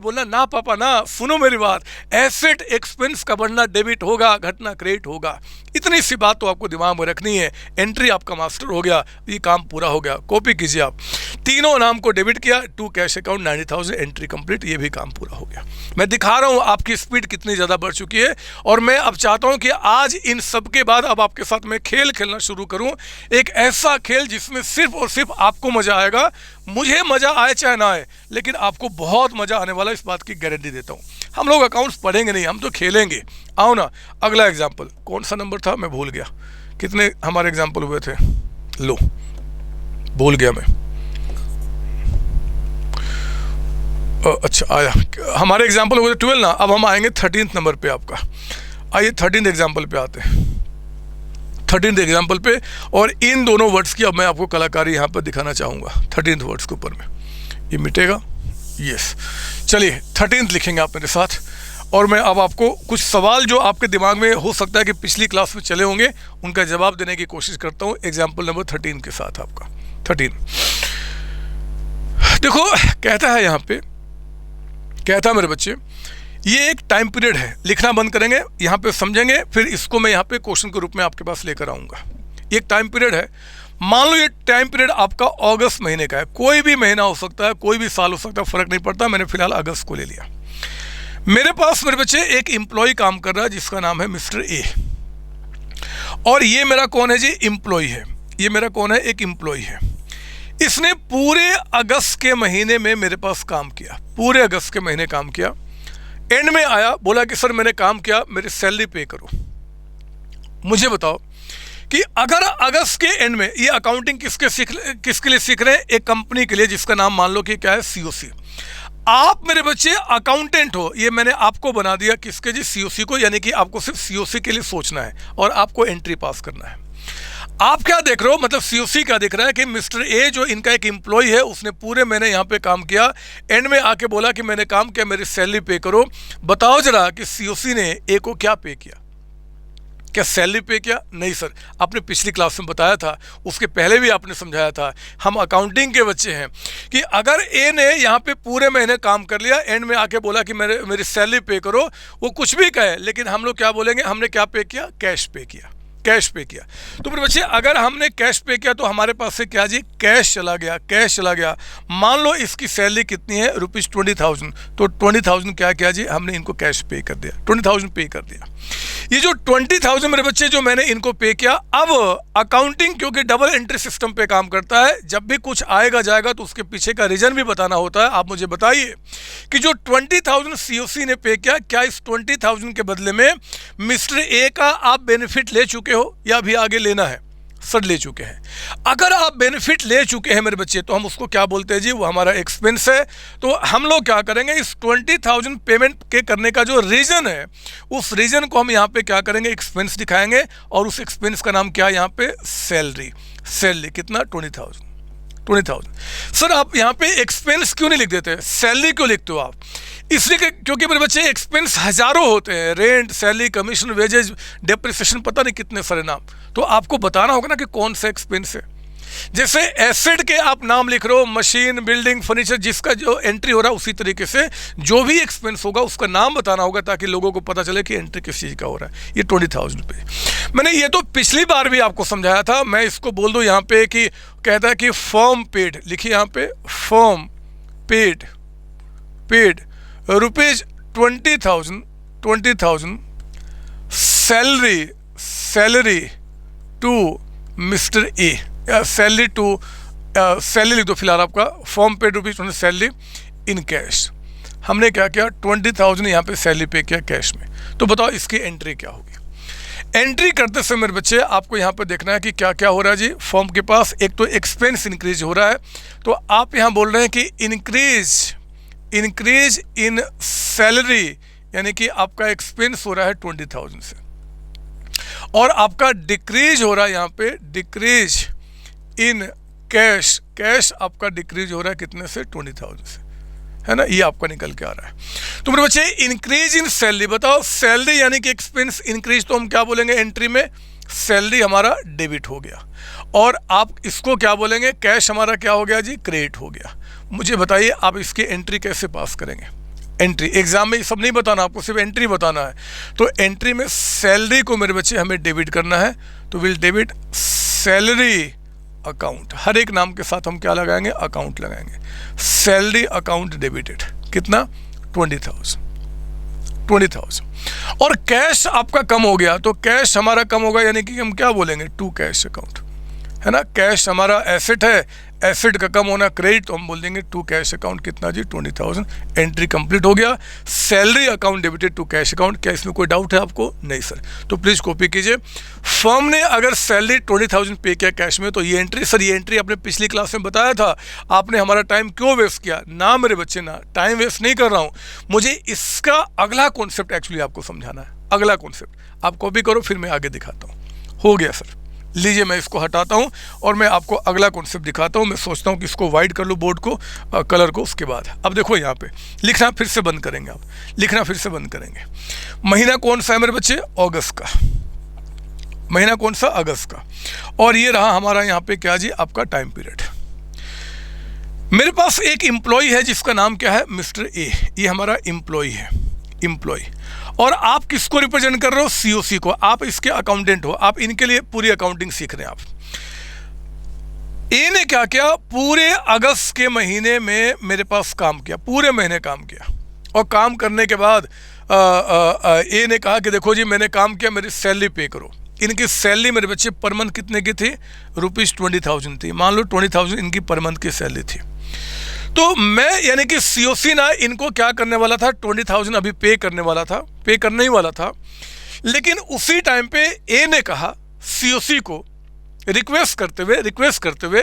बोलना ना पापा ना, सुनो मेरी बात, एसेट एक्सपेंस का बढ़ना डेबिट होगा, घटना क्रेडिट होगा। इतनी सी बात तो आपको दिमाग में रखनी है। एंट्री आपका मास्टर हो गया, ये काम पूरा हो गया। कॉपी कीजिए आप, तीनों नाम को डेबिट किया, to cash account 90,000, entry complete, ये भी काम पूरा हो गया। मैं दिखा रहा हूँ आपकी स्पीड कितनी ज़्यादा बढ़ चुकी है। और मैं अब चाहता हूँ कि आज इन सब के बाद अब आपके साथ मैं खेल खेलना शुरू करूँ, एक ऐसा खेल जिसमें सिर्फ और सिर्फ आपको मज़ा आएगा। मुझे मज़ा आए चाहे ना आए, लेकिन आपको बहुत मज़ा आने वाला, इस बात की गारंटी देता हूँ। हम लोग अकाउंट्स पढ़ेंगे नहीं, हम तो खेलेंगे। आओ ना, अगला एग्जाम्पल कौन सा नंबर था मैं भूल गया, कितने हमारे एग्जाम्पल हुए थे, लो भूल गया मैं। अच्छा आया, हमारे एग्जाम्पल हुए थे 12 ना। अब हम आएंगे 13th नंबर पे आपका। आइए 13th एग्जाम्पल पे आते हैं, 13th एग्जाम्पल पे। और इन दोनों वर्ड्स की अब मैं आपको कलाकारी यहाँ पर दिखाना चाहूँगा। 13th वर्ड्स के ऊपर में ये मिटेगा, यस। चलिए 13th लिखेंगे आप मेरे साथ। और मैं अब आपको कुछ सवाल जो आपके दिमाग में हो सकता है कि पिछली क्लास में चले होंगे, उनका जवाब देने की कोशिश करता हूँ एग्जाम्पल नंबर 13 के साथ। आपका 13 देखो, कहता है यहाँ पे, कहता मेरे बच्चे, ये एक टाइम पीरियड है। लिखना बंद करेंगे, यहाँ पे समझेंगे, फिर इसको मैं यहाँ पे क्वेश्चन के रूप में आपके पास लेकर आऊँगा। एक टाइम पीरियड है, मान लो ये टाइम पीरियड आपका अगस्त महीने का है। कोई भी महीना हो सकता है, कोई भी साल हो सकता है, फर्क नहीं पड़ता। मैंने फिलहाल अगस्त को ले लिया। मेरे पास मेरे बच्चे एक एम्प्लॉय काम कर रहा है जिसका नाम है मिस्टर ए। और ये मेरा कौन है जी, एम्प्लॉय है। ये मेरा कौन है, एक एम्प्लॉय है। इसने पूरे अगस्त के महीने में मेरे पास काम किया, पूरे अगस्त के महीने काम किया। एंड में आया, बोला कि सर मैंने काम किया, मेरी सैलरी पे करो। मुझे बताओ कि अगर अगस्त के एंड में, ये अकाउंटिंग किसके लिए सीख रहे हैं, एक कंपनी के लिए जिसका नाम मान लो कि क्या है, सीओसी। आप मेरे बच्चे अकाउंटेंट हो, ये मैंने आपको बना दिया किसके जी, सीओसी को। यानी कि आपको सिर्फ सीओसी के लिए सोचना है और आपको एंट्री पास करना है। आप क्या देख रहे हो, मतलब सीओसी क्या देख रहा है कि मिस्टर ए जो इनका एक एम्प्लॉय है, उसने पूरे महीने यहाँ पे काम किया, एंड में आके बोला कि मैंने काम किया, मेरी सैलरी पे करो। बताओ जरा कि सीओसी ने ए को क्या पे किया, क्या सैलरी पे किया? नहीं सर, आपने पिछली क्लास में बताया था, उसके पहले भी आपने समझाया था, हम अकाउंटिंग के बच्चे हैं, कि अगर ए ने यहाँ पे पूरे महीने काम कर लिया, एंड में आके बोला कि मेरी सैलरी पे करो, वो कुछ भी कहे, लेकिन हम लोग क्या बोलेंगे, हमने क्या पे किया, कैश पे किया, कैश पे किया। तो मेरे बच्चे अगर हमने कैश पे किया तो हमारे पास से क्या जी, कैश चला गया, कैश चला गया। मान लो इसकी सैलरी कितनी है, ₹20,000, तो 20,000 क्या किया जी, हमने इनको कैश पे कर दिया, 20,000 पे कर दिया। ये जो 20,000 मेरे बच्चे जो मैंने इनको पे किया, अब अकाउंटिंग क्योंकि डबल एंट्री सिस्टम पे काम करता है, जब भी कुछ आएगा जाएगा तो उसके पीछे का रीजन भी बताना होता है। आप मुझे बताइए कि जो 20,000 सीओसी ने पे किया, क्या इस 20,000 के बदले में मिस्टर ए का आप बेनिफिट ले चुके हो या अभी आगे लेना है? सर ले चुके हैं। अगर आप बेनिफिट ले चुके हैं मेरे बच्चे, तो हम उसको क्या बोलते हैं जी, वो हमारा एक्सपेंस है। तो हम लोग क्या करेंगे, इस 20,000 पेमेंट के करने का जो रीजन है, उस रीजन को हम यहाँ पे क्या करेंगे, एक्सपेंस दिखाएंगे, और उस एक्सपेंस का नाम क्या है यहाँ पे, सैलरी। सैलरी कितना, 20,000। सर आप यहाँ पे एक्सपेंस क्यों नहीं लिख देते, सैलरी क्यों लिखते हो आप? इसलिए क्योंकि मेरे बच्चे एक्सपेंस हजारों होते हैं, rent, salary, commission, wages, depreciation, पता नहीं कितने सारे नाम। तो आपको बताना होगा ना कि कौन सा एक्सपेंस है। जैसे एसेट के आप नाम लिख रहे हो, मशीन, बिल्डिंग, फर्नीचर, जिसका जो एंट्री हो रहा है, उसी तरीके से जो भी एक्सपेंस होगा उसका नाम बताना होगा, ताकि लोगों को पता चले कि एंट्री किस चीज़ का हो रहा है। ये 20,000 पे मैंने ये तो पिछली बार भी आपको समझाया था। मैं इसको बोल दूं यहाँ पे कि कहता है कि फर्म पेड, लिखिए यहाँ पे, firm paid rupees 20,000 salary to mister A, salary लिख दो फिलहाल आपका, firm paid ₹20 salary in cash. हमने क्या किया, 20,000 यहाँ पे सैलरी पे किया कैश में। तो बताओ इसकी एंट्री क्या होगी? एंट्री करते समय मेरे बच्चे आपको यहाँ पे देखना है कि क्या क्या हो रहा है जी। फॉर्म के पास एक तो एक्सपेंस इंक्रीज हो रहा है, तो आप यहाँ बोल रहे हैं कि इंक्रीज इन सैलरी, यानी कि आपका एक्सपेंस हो रहा है 20,000 से, और आपका डिक्रीज हो रहा है यहाँ पे, डिक्रीज इन कैश आपका डिक्रीज हो रहा है कितने से, 20,000 से, है ना, ये आपका निकल के आ रहा है। तो मेरे बच्चे इंक्रीज इन सैलरी, बताओ सैलरी यानी कि एक्सपेंस इंक्रीज, तो हम क्या बोलेंगे एंट्री में, सैलरी हमारा डेबिट हो गया, और आप इसको क्या बोलेंगे, कैश हमारा क्या हो गया जी, क्रेडिट हो गया। मुझे बताइए आप इसकी एंट्री कैसे पास करेंगे। एंट्री एग्जाम में ये सब नहीं बताना, आपको सिर्फ एंट्री बताना है। तो एंट्री में सैलरी को मेरे बच्चे हमें डेबिट करना है, तो विल डेबिट सैलरी अकाउंट। हर एक नाम के साथ हम क्या लगाएंगे, अकाउंट लगाएंगे। सैलरी अकाउंट डेबिटेड, कितना, 20,000। और कैश आपका कम हो गया, तो कैश हमारा कम होगा, यानी कि हम क्या बोलेंगे, टू कैश अकाउंट, है ना। कैश हमारा एसेट है, एसेट का कम होना क्रेडिट, तो हम बोल देंगे टू कैश अकाउंट, कितना जी, 20,000। एंट्री कंप्लीट हो गया। Salary account debited to cash account. क्या इसमें कोई डाउट है आपको? नहीं सर। तो प्लीज़ कॉपी कीजिए। फर्म ने अगर सैलरी 20,000 पे किया कैश में, तो ये एंट्री, सर ये एंट्री आपने पिछली क्लास में बताया था, आपने हमारा टाइम क्यों वेस्ट किया? ना मेरे बच्चे ना, टाइम वेस्ट नहीं कर रहा हूँ, मुझे इसका अगला कॉन्सेप्ट एक्चुअली आपको समझाना है। अगला कॉन्सेप्ट आप कॉपी करो, फिर मैं आगे दिखाता हूँ। हो गया सर, लीजिए मैं इसको हटाता हूँ और मैं आपको अगला कॉन्सेप्ट दिखाता हूँ। मैं सोचता हूँ कि इसको वाइट कर लूँ बोर्ड को, कलर को। उसके बाद अब देखो यहाँ पे लिखना फिर से बंद करेंगे, आप लिखना फिर से बंद करेंगे। महीना कौन सा है मेरे बच्चे? अगस्त का। महीना कौन सा? अगस्त का। और ये रहा हमारा यहाँ पे क्या जी, आपका टाइम पीरियड। मेरे पास एक एम्प्लॉय है जिसका नाम क्या है, मिस्टर ए। ये हमारा एम्प्लॉय है, एम्प्लॉय। और आप किसको रिप्रेजेंट कर रहे हो? सीओसी को। आप इसके अकाउंटेंट हो, आप इनके लिए पूरी अकाउंटिंग सीख रहे हैं आप। ए ने क्या किया, पूरे अगस्त के महीने में मेरे पास काम किया, पूरे महीने काम किया। और काम करने के बाद ए ने कहा कि देखो जी मैंने काम किया, मेरी सैलरी पे करो। इनकी सैलरी मेरे बच्चे पर मंथ कितने की थी? ₹20,000 थी। मान लो 20,000 इनकी पर मंथ की सैलरी थी। तो मैं यानी कि सीओसी ना इनको क्या करने वाला था, 20,000 अभी पे करने वाला था, पे करने ही वाला था। लेकिन उसी टाइम पे ए ने कहा सीओसी को रिक्वेस्ट करते हुए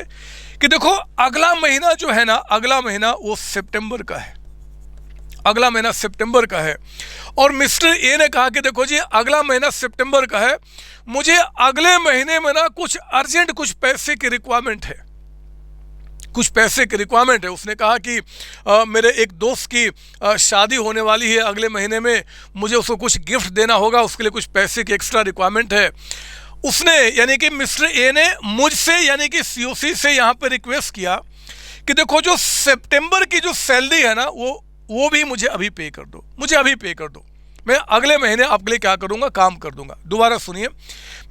कि देखो अगला महीना जो है ना, अगला महीना वो सितंबर का है, अगला महीना सितंबर का है। और मिस्टर ए ने कहा कि देखो जी अगला महीना सितंबर का है, मुझे अगले महीने में ना कुछ अर्जेंट, कुछ पैसे की रिक्वायरमेंट है, कुछ पैसे की रिक्वायरमेंट है। उसने कहा कि मेरे एक दोस्त की शादी होने वाली है अगले महीने में, मुझे उसको कुछ गिफ्ट देना होगा, उसके लिए कुछ पैसे की एक्स्ट्रा रिक्वायरमेंट है। उसने यानी कि मिस्टर ए ने मुझसे यानी कि सीओसी से यहाँ पे रिक्वेस्ट किया कि देखो जो सितंबर की जो सैलरी है ना वो भी मुझे अभी पे कर दो, मुझे अभी पे कर दो, मैं अगले महीने आपके लिए क्या करूँगा, काम कर दूंगा। दोबारा सुनिए,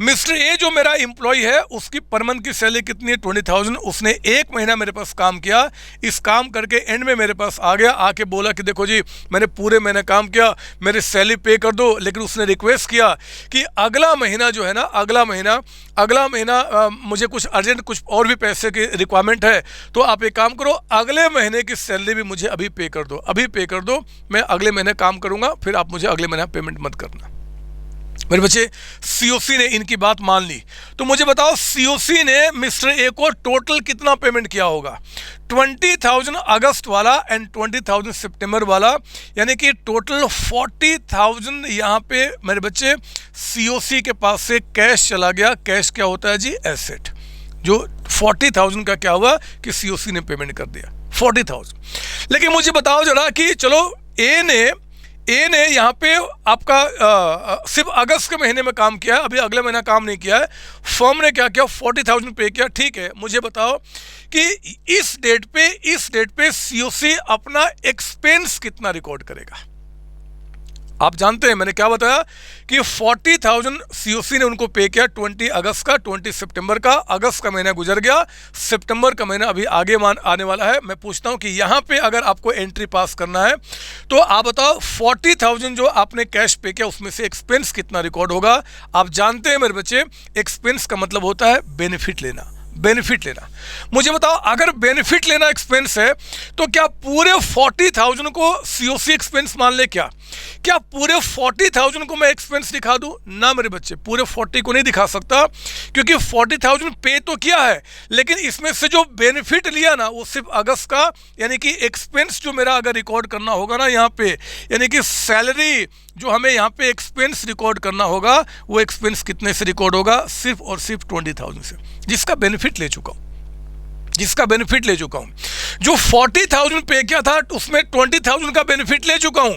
मिस्टर ए जो मेरा एम्प्लॉय है उसकी पर मंथ की सैलरी कितनी है? 20,000। उसने एक महीना मेरे पास काम किया, इस काम करके एंड में मेरे पास आ गया, आके बोला कि देखो जी मैंने पूरे महीने काम किया, मेरी सैलरी पे कर दो। लेकिन उसने रिक्वेस्ट किया कि अगला महीना जो है ना, अगला महीना मुझे कुछ अर्जेंट, कुछ और भी पैसे की रिक्वायरमेंट है, तो आप एक काम करो, अगले महीने की सैलरी भी मुझे अभी पे कर दो, अभी पे कर दो, मैं अगले महीने काम करूँगा, फिर आप मुझे अगले महीना पेमेंट मत करना। मेरे बच्चे सीओसी ने इनकी बात मान ली। तो मुझे बताओ सीओसी ने मिस्टर ए को टोटल कितना पेमेंट किया होगा? 20,000 अगस्त वाला एंड 20,000 सितंबर वाला, यानी कि टोटल 40,000 यहाँ पे मेरे बच्चे सीओसी के पास से कैश चला गया। कैश क्या होता है जी? एसेट। जो 40,000 का क्या हुआ कि सीओसी ने पेमेंट कर दिया 40,000। लेकिन मुझे बताओ जरा कि चलो ए ने यहाँ पे आपका सिर्फ अगस्त के महीने में काम किया है, अभी अगले महीना काम नहीं किया है। फर्म ने क्या किया? 40,000 पे किया। ठीक है, मुझे बताओ कि इस डेट पे सीओसी अपना एक्सपेंस कितना रिकॉर्ड करेगा? आप जानते हैं मैंने क्या बताया कि 40,000 सीओसी ने उनको पे किया 20 अगस्त का, 20 सितंबर का। अगस्त का महीना गुजर गया, सितंबर का महीना अभी आगे आने वाला है। मैं पूछता हूं कि यहाँ पे अगर आपको एंट्री पास करना है तो आप बताओ 40,000 जो आपने कैश पे किया उसमें से एक्सपेंस कितना रिकॉर्ड होगा? आप जानते हैं मेरे बच्चे एक्सपेंस का मतलब होता है बेनिफिट लेना, बेनिफिट लेना। मुझे बताओ अगर बेनिफिट लेना एक्सपेंस है तो क्या पूरे 40,000 को सीओसी एक्सपेंस मान ले? क्या पूरे 40,000 को मैं एक्सपेंस दिखा दूं? ना मेरे बच्चे, पूरे 40 को नहीं दिखा सकता, क्योंकि 40,000 पे तो किया है, लेकिन इसमें से जो बेनिफिट लिया ना वो सिर्फ अगस्त का, यानी कि एक्सपेंस जो मेरा अगर रिकॉर्ड करना होगा ना यहाँ पे, यानी कि सैलरी जो हमें यहाँ पे एक्सपेंस रिकॉर्ड करना होगा, वो एक्सपेंस कितने से रिकॉर्ड होगा? सिर्फ और सिर्फ 20,000 से, जिसका बेनिफिट ले चुका हूँ। जिसका बेनिफिट ले चुका हूं। जो 40,000 पे किया था उसमें 20,000 का बेनिफिट ले चुका हूं।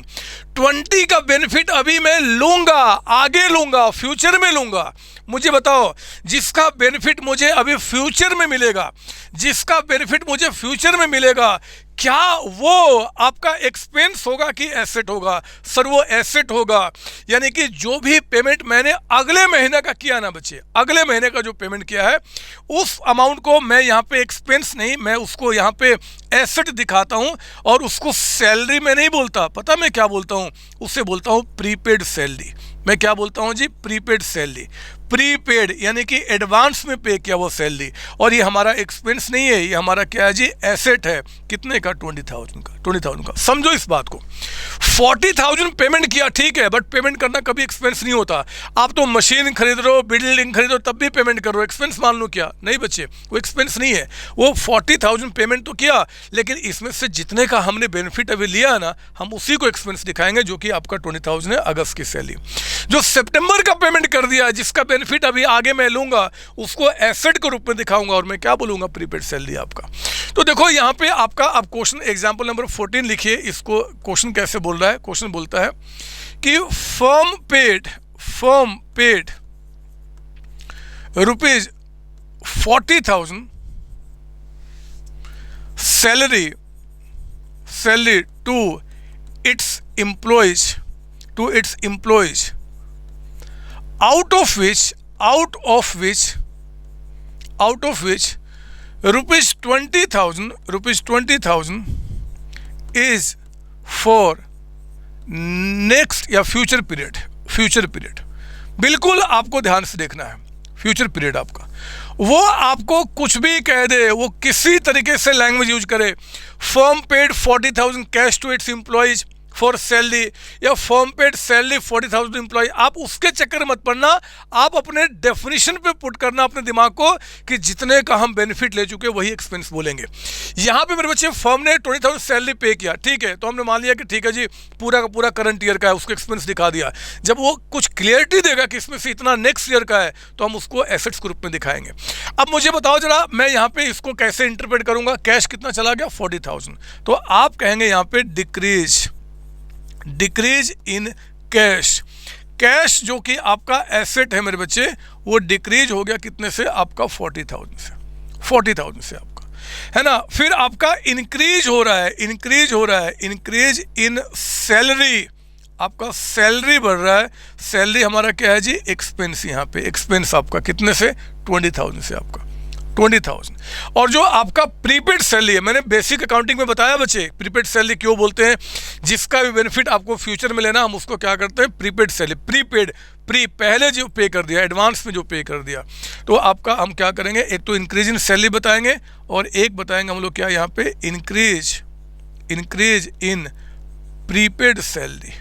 20 का बेनिफिट अभी मैं लूंगा, आगे लूंगा, फ्यूचर में लूंगा। मुझे बताओ, जिसका बेनिफिट मुझे अभी फ्यूचर में मिलेगा, जिसका बेनिफिट मुझे फ्यूचर में मिलेगा, क्या वो आपका एक्सपेंस होगा कि एसेट होगा? सर वो एसेट होगा, यानी कि जो भी पेमेंट मैंने अगले महीने का किया ना बच्चे, अगले महीने का जो पेमेंट किया है उस अमाउंट को मैं यहाँ पे एक्सपेंस नहीं, मैं उसको यहाँ पे एसेट दिखाता हूँ और उसको सैलरी में नहीं बोलता। पता मैं क्या बोलता हूँ? उससे बोलता हूँ प्रीपेड सैलरी। मैं क्या बोलता हूँ जी? Prepaid salary. प्रीपेड यानी कि एडवांस में पे किया वो सैलरी, और ये हमारा एक्सपेंस नहीं है, ये हमारा क्या है जी? एसेट है। कितने का? 20,000 का। 20,000 का। समझो इस बात को। 40,000 पेमेंट किया, ठीक है, बट पेमेंट करना कभी एक्सपेंस नहीं होता। आप तो मशीन खरीद रहे हो, बिल्डिंग खरीद रहे हो, तब भी पेमेंट कर रहे हो, एक्सपेंस मान लो क्या? नहीं बच्चे, वो एक्सपेंस नहीं है। वो 40,000 पेमेंट तो किया, लेकिन इसमें से जितने का हमने बेनिफिट अभी लिया ना, हम उसी को एक्सपेंस दिखाएंगे, जो कि आपका 20,000 है अगस्त की सैलरी। जो सितंबर का पेमेंट कर दिया, जिसका बेनिफिट अभी आगे मैं लूंगा, उसको एसेट के रूप में दिखाऊंगा और मैं क्या बोलूंगा? प्रीपेड सैलरी आपका। तो देखो यहाँ पे आपका, अब क्वेश्चन एग्जांपल नंबर 14 लिखिए। इसको क्वेश्चन कैसे बोल रहा है? क्वेश्चन बोलता है कि firm paid rupees 40,000 salary to its employees out of which rupees 20,000 is for next या फ्यूचर पीरियड। बिल्कुल आपको ध्यान से देखना है। फ्यूचर पीरियड आपका, वो आपको कुछ भी कह दे, वो किसी तरीके से लैंग्वेज यूज करे, firm paid 40,000 cash to its employees for salary, या फर्म पेड सैलरी 40,000 एम्प्लॉय, आप उसके चक्कर मत पड़ना। आप अपने डेफिनेशन पे पुट करना अपने दिमाग को कि जितने का हम बेनिफिट ले चुके वही एक्सपेंस बोलेंगे। यहाँ पे मेरे बच्चे फर्म ने 20,000 सैलरी पे किया, ठीक है, तो हमने मान लिया कि ठीक है जी, पूरा का पूरा करंट ईयर का है, उसको एक्सपेंस दिखा दिया। जब वो कुछ क्लियरिटी देगा कि इसमें से इतना नेक्स्ट ईयर का है, तो हम उसको एसेट्स के रूप में दिखाएंगे। अब मुझे बताओ जरा, मैं यहाँ पे इसको कैसे इंटरप्रेट करूंगा? कैश कितना चला गया? 40,000। तो आप कहेंगे यहाँ पे डिक्रीज इन कैश जो कि आपका एसेट है मेरे बच्चे, वो डिक्रीज हो गया कितने से? आपका 40,000 से आपका, है ना। फिर आपका इंक्रीज हो रहा है, इंक्रीज इन सैलरी, आपका सैलरी बढ़ रहा है। सैलरी हमारा क्या है जी? एक्सपेंस। यहाँ पे एक्सपेंस आपका कितने से? 20,000 से आपका 20,000। और जो आपका प्रीपेड सैलरी है, मैंने बेसिक अकाउंटिंग में बताया बच्चे, प्रीपेड सैलरी क्यों बोलते हैं? जिसका भी बेनिफिट आपको फ्यूचर में लेना, हम उसको क्या करते हैं? Prepaid salary. पहले जो पे कर दिया, एडवांस में जो पे कर दिया, तो आपका हम क्या करेंगे? एक तो इंक्रीज इन सैलरी बताएंगे, और एक बताएंगे हम लोग क्या यहाँ पे? Increase in prepaid salary.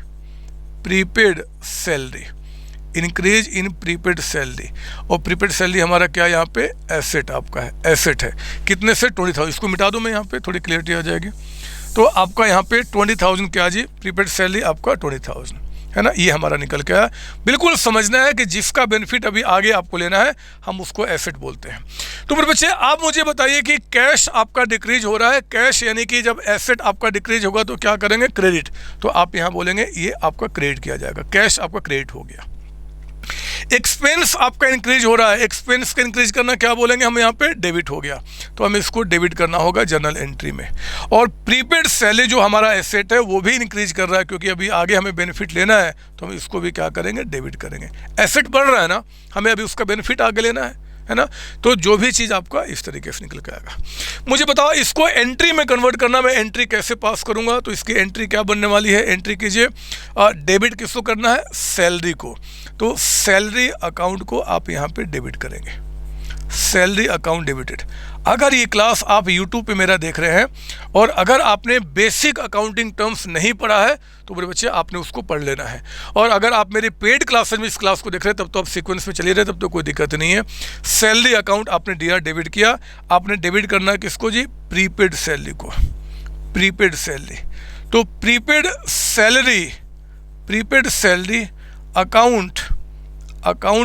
Increase in prepaid salary. और प्रीपेड सैलरी हमारा क्या यहाँ पे? एसेट आपका है, एसेट है। कितने से? 20,000। इसको मिटा दो मैं, यहाँ पे थोड़ी क्लियरिटी आ जाएगी। तो आपका यहाँ पे 20,000 क्या जी? प्रीपेड सैलरी आपका 20,000, है ना। ये हमारा निकल के आया। बिल्कुल समझना है कि जिसका बेनिफिट अभी आगे आपको लेना है, हम उसको एसेट बोलते हैं। तो मेरे बच्चे, आप मुझे बताइए कि कैश आपका डिक्रीज हो रहा है। कैश यानी कि जब एसेट आपका डिक्रीज होगा तो क्या करेंगे? क्रेडिट। तो आप यहाँ बोलेंगे ये आपका क्रेडिट किया जाएगा, कैश आपका क्रेडिट हो गया। एक्सपेंस आपका इंक्रीज हो रहा है, एक्सपेंस का इंक्रीज करना क्या बोलेंगे हम? यहाँ पे डेबिट हो गया, तो हमें इसको डेबिट करना होगा जर्नल एंट्री में। और प्रीपेड सैलरी जो हमारा एसेट है वो भी इंक्रीज कर रहा है, क्योंकि अभी आगे हमें बेनिफिट लेना है, तो हम इसको भी क्या करेंगे? डेबिट करेंगे। एसेट बढ़ रहा है ना, हमें अभी उसका बेनिफिट आगे लेना है ना। तो जो भी चीज़ आपका इस तरीके से निकल के आएगा। मुझे बताओ, इसको एंट्री में कन्वर्ट करना, मैं एंट्री कैसे पास करूंगा? तो इसकी एंट्री क्या बनने वाली है? एंट्री कीजिए, डेबिट किसको करना है? सैलरी को। तो सैलरी अकाउंट को आप यहाँ पे डेबिट करेंगे, सैलरी अकाउंट डेबिटेड। अगर ये क्लास आप YouTube पे मेरा देख रहे हैं और अगर आपने बेसिक अकाउंटिंग टर्म्स नहीं पढ़ा है, तो मेरे बच्चे आपने उसको पढ़ लेना है। और अगर आप मेरी पेड क्लासेज में इस क्लास को देख रहे हैं, तब तो आप सीक्वेंस में चलिए रहे, तब तो कोई दिक्कत नहीं है। सैलरी अकाउंट आपने डेबिट किया, आपने डेबिट करना है किसको जी? प्रीपेड सैलरी को, प्रीपेड सैलरी। तो प्रीपेड सैलरी अकाउंट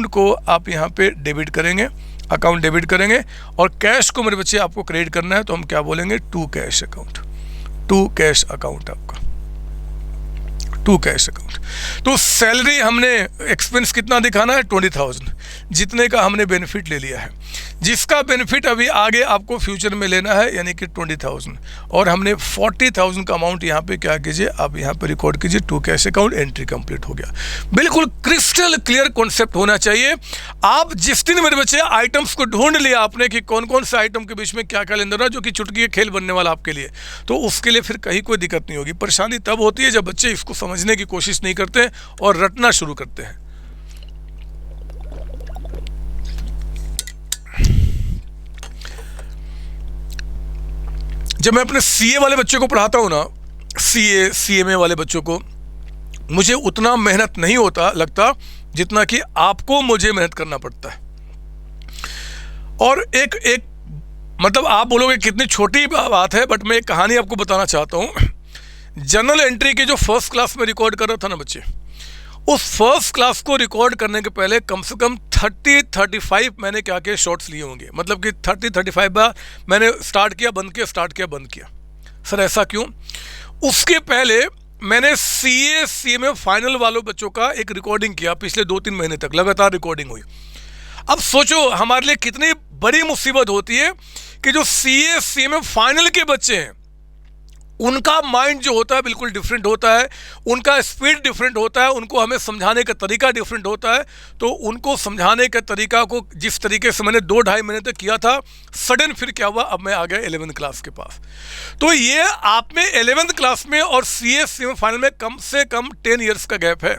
को आप यहाँ पे डेबिट करेंगे। अकाउंट डेबिट करेंगे, और कैश को मेरे बच्चे आपको क्रेडिट करना है, तो हम क्या बोलेंगे, to cash account, to cash account आपका, टू कैश अकाउंट। तो सैलरी हमने एक्सपेंस कितना दिखाना है, 20,000, जितने का हमने बेनिफिट ले लिया है, जिसका बेनिफिट अभी आगे आपको फ्यूचर में लेना है, यानी कि 20,000, और हमने 40,000 का अमाउंट यहाँ पे क्या कीजिए, आप यहाँ पे रिकॉर्ड कीजिए, to cash account, entry complete हो गया। बिल्कुल क्रिस्टल क्लियर कॉन्सेप्ट होना चाहिए। आप जिस दिन मेरे बच्चे आइटम्स को ढूंढ लिया आपने कि कौन कौन से आइटम के बीच में क्या क्या लेन देना, जो कि चुटकी के खेल बनने वाला आपके लिए, तो उसके लिए फिर कहीं कोई दिक्कत नहीं होगी। परेशानी तब होती है जब बच्चे इसको समझने की कोशिश नहीं करते और रटना शुरू करते हैं। जब मैं अपने सीए वाले बच्चों को पढ़ाता हूँ ना, सीएमए वाले बच्चों को, मुझे उतना मेहनत नहीं होता लगता जितना कि आपको मुझे मेहनत करना पड़ता है। और एक मतलब आप बोलोगे कितनी छोटी बात है, बट मैं एक कहानी आपको बताना चाहता हूँ। जनरल एंट्री के जो फर्स्ट क्लास में रिकॉर्ड कर रहा था ना बच्चे, उस फर्स्ट क्लास को रिकॉर्ड करने के पहले कम से कम 30-35 मैंने क्या किया, शॉट्स लिए होंगे। मतलब कि 30-35 बार मैंने स्टार्ट किया, बंद किया, स्टार्ट किया, बंद किया। सर ऐसा क्यों? उसके पहले मैंने सीएमए फाइनल वालों बच्चों का एक रिकॉर्डिंग किया, पिछले 2-3 महीने तक लगातार रिकॉर्डिंग हुई। अब सोचो हमारे लिए कितनी बड़ी मुसीबत होती है कि जो सीएमए फाइनल के बच्चे हैं, उनका माइंड जो होता है बिल्कुल डिफरेंट होता है, उनका स्पीड डिफरेंट होता है, उनको हमें समझाने का तरीका डिफरेंट होता है। तो उनको समझाने के तरीका को जिस तरीके से मैंने 2-2.5 महीने तक किया था, सडन फिर क्या हुआ, अब मैं आ गया 11th क्लास के पास। तो ये आप में 11th क्लास में और सीएमए फाइनल में कम से कम 10 ईयर्स का गैप है।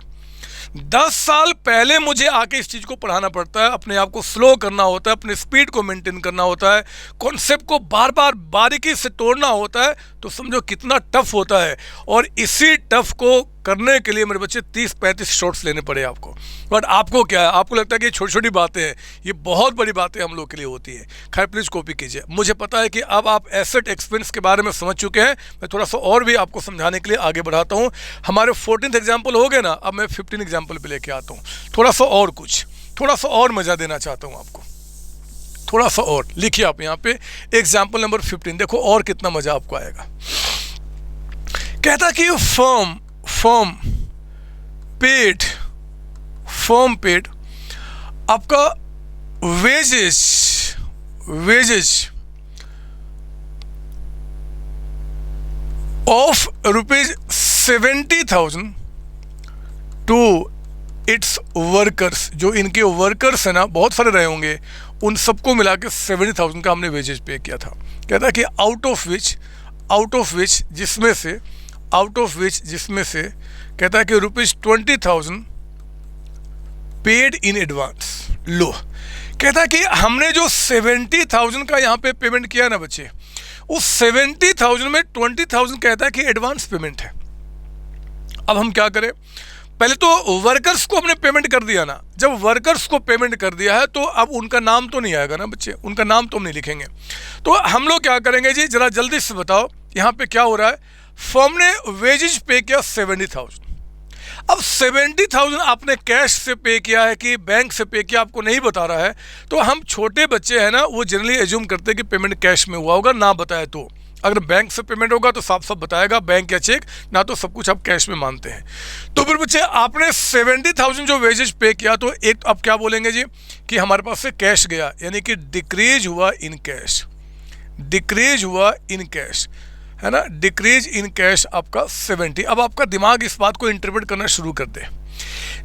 10 साल पहले मुझे आके इस चीज़ को पढ़ाना पड़ता है, अपने आप को स्लो करना होता है, अपने स्पीड को मेंटेन करना होता है, कॉन्सेप्ट को बार बार बारीकी से तोड़ना होता है। तो समझो कितना टफ होता है। और इसी टफ को करने के लिए मेरे बच्चे 30-35 शॉट्स लेने पड़े आपको। बट आपको क्या है, आपको लगता है कि ये छोटी छोटी बातें हैं, ये बहुत बड़ी बातें हम लोग के लिए होती है। खैर प्लीज़ कॉपी कीजिए। मुझे पता है कि अब आप एसेट एक्सपेंस के बारे में समझ चुके हैं। मैं थोड़ा सा और भी आपको समझाने के लिए आगे बढ़ाता हूँ। हमारे 14th एग्जाम्पल हो गए ना, अब मैं 15 एग्जाम्पल पे लेके आता हूँ। थोड़ा सा और कुछ, थोड़ा सा और मज़ा देना चाहता हूँ आपको, थोड़ा सा और। लिखिए आप यहाँ पे एग्जाम्पल नंबर 15, देखो और कितना मज़ा आपको आएगा। कहता कि फर्म पेड आपका wages of ₹70,000 to its workers. जो इनके वर्कर्स है ना, बहुत सारे रहे होंगे, उन सबको मिला के 70,000 का हमने वेजेस पे किया था। कहता कि आउट ऑफ विच जिसमें से कहता है कि ₹20,000 पेड इन एडवांस। लो, कहता है कि हमने जो 70,000 का यहाँ पे पेमेंट किया ना बच्चे, उस 70,000 में 20,000 कहता है कि एडवांस पेमेंट है। अब हम क्या करें? पहले तो वर्कर्स को हमने पेमेंट कर दिया ना। जब वर्कर्स को पेमेंट कर दिया है तो अब उनका नाम तो नहीं आएगा ना बच्चे, उनका नाम तो हम नहीं लिखेंगे। तो हम लोग क्या करेंगे जी, जरा जल्दी से बताओ यहाँ पे क्या हो रहा है। फर्म ने वेजेज पे किया 70,000। अब 70,000 आपने कैश से पे किया है कि बैंक से पे किया, आपको नहीं बता रहा है। तो हम छोटे बच्चे हैं ना, वो जनरली एज्यूम करते हैं कि पेमेंट कैश में हुआ होगा, ना बताए तो। अगर बैंक से पेमेंट होगा तो साफ साफ बताएगा, बैंक या चेक, ना तो सब कुछ आप कैश में मानते हैं। तो फिर बच्चे आपने 70,000 जो वेजेज पे किया, तो एक अब क्या बोलेंगे जी कि हमारे पास से कैश गया, यानी कि डिक्रीज हुआ इन कैश, है ना, डिक्रीज इन कैश आपका 70। अब आपका दिमाग इस बात को इंटरप्रेट करना शुरू कर दे।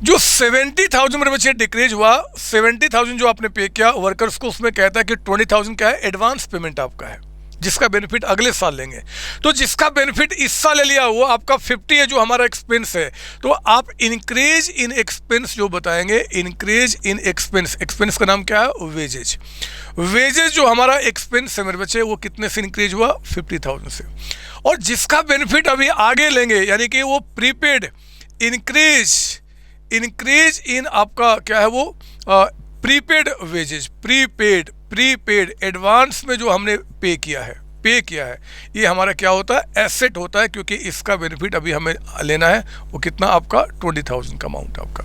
जो 70,000 मेरे बच्चे डिक्रीज हुआ, 70,000 जो आपने पे किया वर्कर्स को, उसमें कहता है कि 20,000 क्या है, एडवांस पेमेंट आपका है, जिसका बेनिफिट अगले साल लेंगे। तो जिसका बेनिफिट इस साल ले लिया वो आपका 50 है, जो हमारा एक्सपेंस है। तो आप इंक्रीज इन एक्सपेंस जो बताएंगे, इंक्रीज इन एक्सपेंस का नाम क्या है, वेजेज जो हमारा एक्सपेंस है मेरे बच्चे, वो कितने से इंक्रीज हुआ, 50,000 से। और जिसका बेनिफिट अभी आगे लेंगे, यानी कि वो प्रीपेड, इंक्रीज इन आपका क्या है, वो प्रीपेड वेजेज, प्रीपेड एडवांस में जो हमने पे किया है, ये हमारा क्या होता है, एसेट होता है, क्योंकि इसका बेनिफिट अभी हमें लेना है। वो कितना आपका 20,000 का अमाउंट आपका।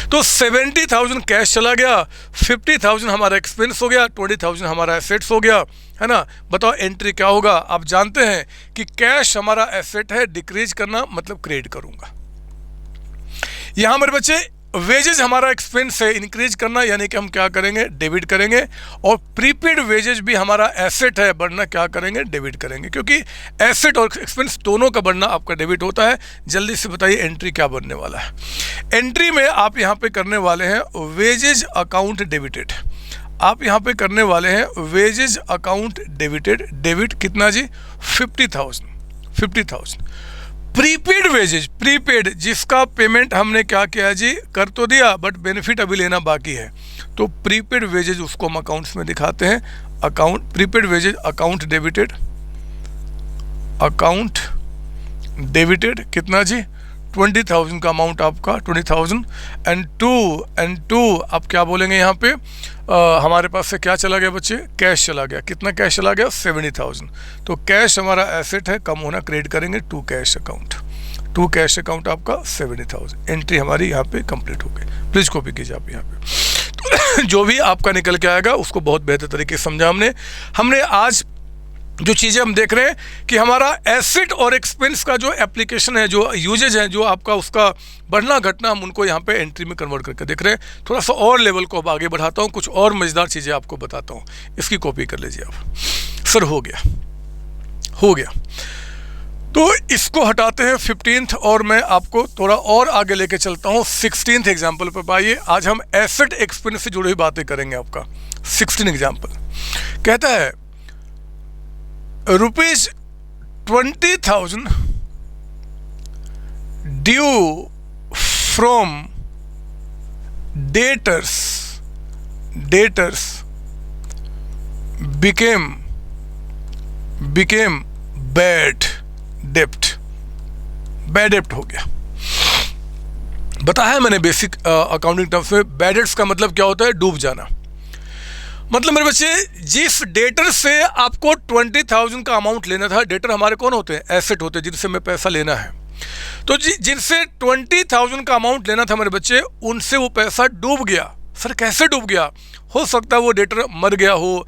तो 70,000 कैश चला गया, 50,000 हमारा एक्सपेंस हो गया, 20,000 हमारा एसेट्स हो गया, है ना। बताओ एंट्री क्या होगा। आप जानते हैं कि कैश हमारा एसेट है, डिक्रीज करना मतलब क्रेडिट करूंगा। यहां मेरे बच्चे वेजेज हमारा एक्सपेंस है, इंक्रीज करना यानी कि हम क्या करेंगे, डेबिट करेंगे। और प्रीपेड वेजेज भी हमारा एसेट है, बढ़ना क्या करेंगे, डेबिट करेंगे, क्योंकि एसेट और एक्सपेंस दोनों का बढ़ना आपका डेबिट होता है। जल्दी से बताइए एंट्री क्या बनने वाला है। एंट्री में आप यहाँ पे करने वाले हैं वेजेज अकाउंट डेबिटेड। आप यहाँ पे करने वाले हैं वेजेज अकाउंट डेबिटेड। डेबिट कितना जी, 50,000। प्रीपेड वेजेज, प्रीपेड जिसका पेमेंट हमने क्या किया जी, कर तो दिया बट बेनिफिट अभी लेना बाकी है, तो प्रीपेड वेजेज उसको हम अकाउंट्स में दिखाते हैं। Account prepaid wages account debited, account debited कितना जी, 20,000 का अमाउंट आपका 20,000। एंड टू आप क्या बोलेंगे यहाँ पे, हमारे पास से क्या चला गया बच्चे, कैश चला गया। कितना कैश चला गया, 70,000। तो कैश हमारा एसेट है, कम होना क्रेडिट करेंगे to cash account. To cash account आपका 70,000। एंट्री हमारी यहाँ पे कंप्लीट हो गई। प्लीज कॉपी कीजिए आप यहाँ पे। तो जो भी आपका निकल के आएगा उसको बहुत बेहतर तरीके से समझा हमने आज जो चीज़ें हम देख रहे हैं कि हमारा एसेट और एक्सपेंस का जो एप्लीकेशन है, जो यूजेज है, जो आपका उसका बढ़ना घटना, हम उनको यहाँ पे एंट्री में कन्वर्ट करके देख रहे हैं। थोड़ा सा और लेवल को अब आगे बढ़ाता हूँ, कुछ और मज़ेदार चीज़ें आपको बताता हूँ। इसकी कॉपी कर लीजिए आप। सर हो गया। तो इसको हटाते हैं 15th और मैं आपको थोड़ा और आगे लेके चलता हूँ 16th एग्जाम्पल पर। पाइए आज हम एसेट एक्सपेंस से जुड़ी हुई बातें करेंगे। आपका 16 एग्जाम्पल कहता है ₹20,000 due from debtors became bad डेप्ट हो गया। बताया मैंने बेसिक अकाउंटिंग टर्म्स में, बैड डेट्स का मतलब क्या होता है, डूब जाना। मतलब मेरे बच्चे जिस डेटर से आपको 20,000 का अमाउंट लेना था, डेटर हमारे कौन होते हैं, एसेट होते हैं जिनसे हमें पैसा लेना है। तो जिनसे 20,000 का अमाउंट लेना था मेरे बच्चे, उनसे वो पैसा डूब गया। सर कैसे डूब गया? हो सकता है वो डेटर मर गया हो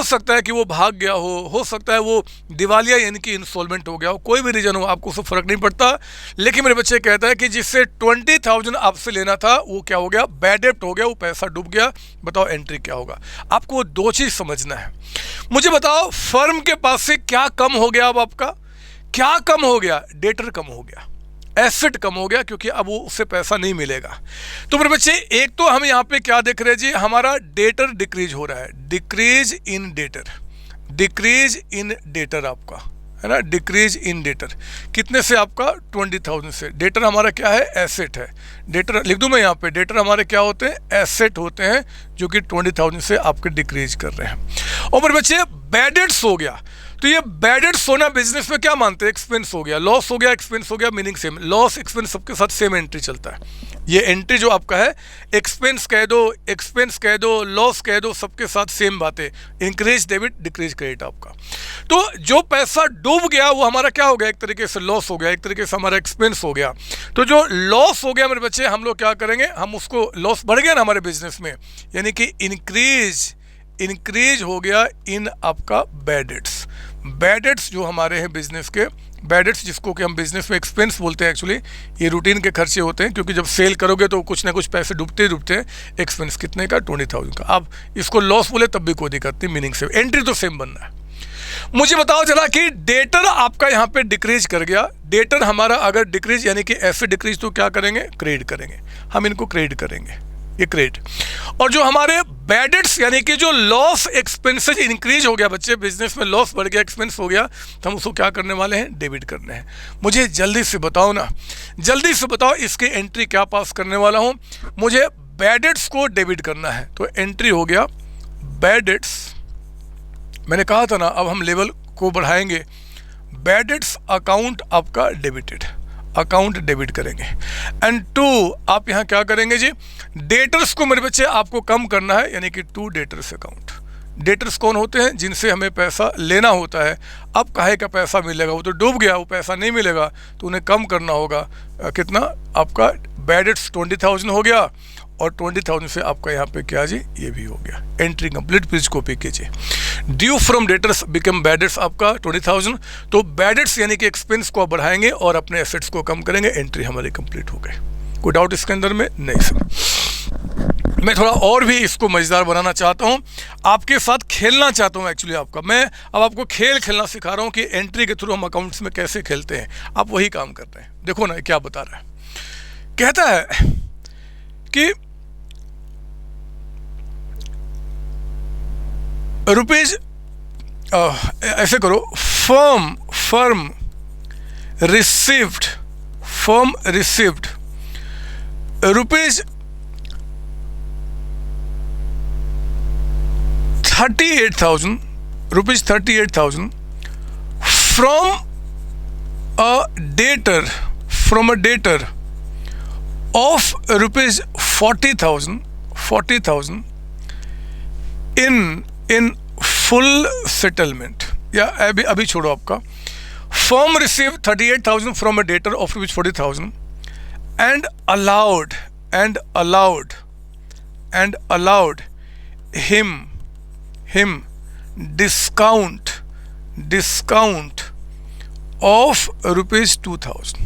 सकता है कि वो भाग गया हो सकता है वो दिवालिया यानी कि इंसॉल्वेंट हो गया हो, कोई भी रीजन हो, आपको उससे फर्क नहीं पड़ता। लेकिन मेरे बच्चे कहता है कि जिससे 20,000 आपसे लेना था वो क्या हो गया, बैड डेप्ट हो गया, वो पैसा डूब गया। बताओ एंट्री क्या होगा। आपको वो दो चीज़ समझना है। मुझे बताओ फर्म के पास से क्या कम हो गया, अब आपका क्या कम हो गया, डेटर कम हो गया, एसेट कम हो गया, क्योंकि अब वो उससे पैसा नहीं मिलेगा। तो मेरे बच्चे एक तो हम यहाँ पे क्या देख रहे हैं जी, हमारा डेटर डिक्रीज हो रहा है, डिक्रीज इन डेटर आपका है ना, डिक्रीज इन डेटर कितने से, आपका 20,000 से। डेटर हमारा क्या है, एसेट है। डेटर लिख दूं मैं यहाँ पे, डेटर हमारे क्या होते हैं, एसेट होते हैं, जो कि 20,000 से आपके डिक्रीज कर रहे हैं। और मेरे बच्चे बैड डेट्स हो गया, तो ये बैड डेट्स होना बिजनेस में क्या मानते हैं, एक्सपेंस हो गया, लॉस हो गया, एक्सपेंस हो गया, मीनिंग सेम। लॉस एक्सपेंस सबके साथ सेम एंट्री चलता है। ये एंट्री जो आपका है, एक्सपेंस कह दो, एक्सपेंस कह दो, लॉस कह दो, सबके साथ सेम बात है, इंक्रीज डेबिट डिक्रीज क्रेडिट आपका। तो जो पैसा डूब गया वो हमारा क्या हो गया, एक तरीके से लॉस हो गया, एक तरीके से हमारा एक्सपेंस हो गया। तो जो लॉस हो गया मेरे बच्चे, हम लोग क्या करेंगे, हम उसको, लॉस बढ़ गया ना हमारे बिजनेस में, यानी कि इंक्रीज हो गया इन आपका बैड डेट्स। बैड डेट्स जो हमारे हैं बिजनेस के, बैड डेट्स जिसको कि हम बिजनेस में एक्सपेंस बोलते हैं, एक्चुअली ये रूटीन के खर्चे होते हैं, क्योंकि जब सेल करोगे तो कुछ ना कुछ पैसे डूबते हैं। एक्सपेंस कितने का, 20,000 का। अब इसको लॉस बोले तब भी कोई दिक्कत नहीं, मीनिंग से एंट्री तो सेम बनना है। मुझे बताओ जरा कि डेटर आपका यहाँ पे डिक्रीज कर गया। डेटर हमारा अगर डिक्रीज यानी कि ऐसे डिक्रीज, तो क्या करेंगे, क्रेडिट करेंगे, हम इनको क्रेडिट करेंगे, ये क्रेडिट। और जो हमारे बैड डेट्स यानी कि जो लॉस एक्सपेंसेस इंक्रीज हो गया बच्चे, बिजनेस में लॉस बढ़ गया, एक्सपेंस हो गया, तो हम उसको क्या करने वाले हैं, डेबिट करने हैं। मुझे जल्दी से बताओ ना, जल्दी से बताओ इसकी एंट्री क्या पास करने वाला हूँ। मुझे बैड डेट्स को डेबिट करना है, तो एंट्री हो गया बैड डेट्स। मैंने कहा था ना, अब हम लेवल को बढ़ाएंगे। बैड डेट्स अकाउंट आपका डेबिटेड, अकाउंट डेबिट करेंगे। एंड टू आप यहाँ क्या करेंगे जी, डेटर्स को मेरे बच्चे आपको कम करना है, यानी कि टू डेटर्स अकाउंट। डेटर्स कौन होते हैं, जिनसे हमें पैसा लेना होता है। अब काहे का पैसा मिलेगा, वो तो डूब गया, वो पैसा नहीं मिलेगा, तो उन्हें कम करना होगा। कितना, आपका बैड डेट्स 20,000 हो गया, और 20,000 से आपका यहाँ पे क्या जी, ये भी हो गया। एंट्री कंप्लीट, प्लीज कॉपी कीजिए। Due from debtors become bad debts आपका 20,000, तो बैड डेट्स यानी कि एक्सपेंस को आप बढ़ाएंगे और अपने एसेट्स को कम करेंगे। एंट्री हमारी कंप्लीट हो गई। कोई डाउट इसके अंदर में? नहीं सर। मैं थोड़ा और भी इसको मज़ेदार बनाना चाहता हूँ, आपके साथ खेलना चाहता हूँ एक्चुअली आपका। मैं अब आपको खेल खेलना सिखा रहा हूँ कि एंट्री के थ्रू हम अकाउंट्स में कैसे खेलते हैं। आप वही काम कर रहे हैं। देखो ना क्या बता रहा है, कहता है कि रुपीज, ऐसे करो, firm received rupees 38,000 from a debtor of rupees 40,000 in full settlement। या अभी छोड़ो आपका, firm received 38,000 from a debtor of rupees 40,000 and allowed him discount of rupees 2,000।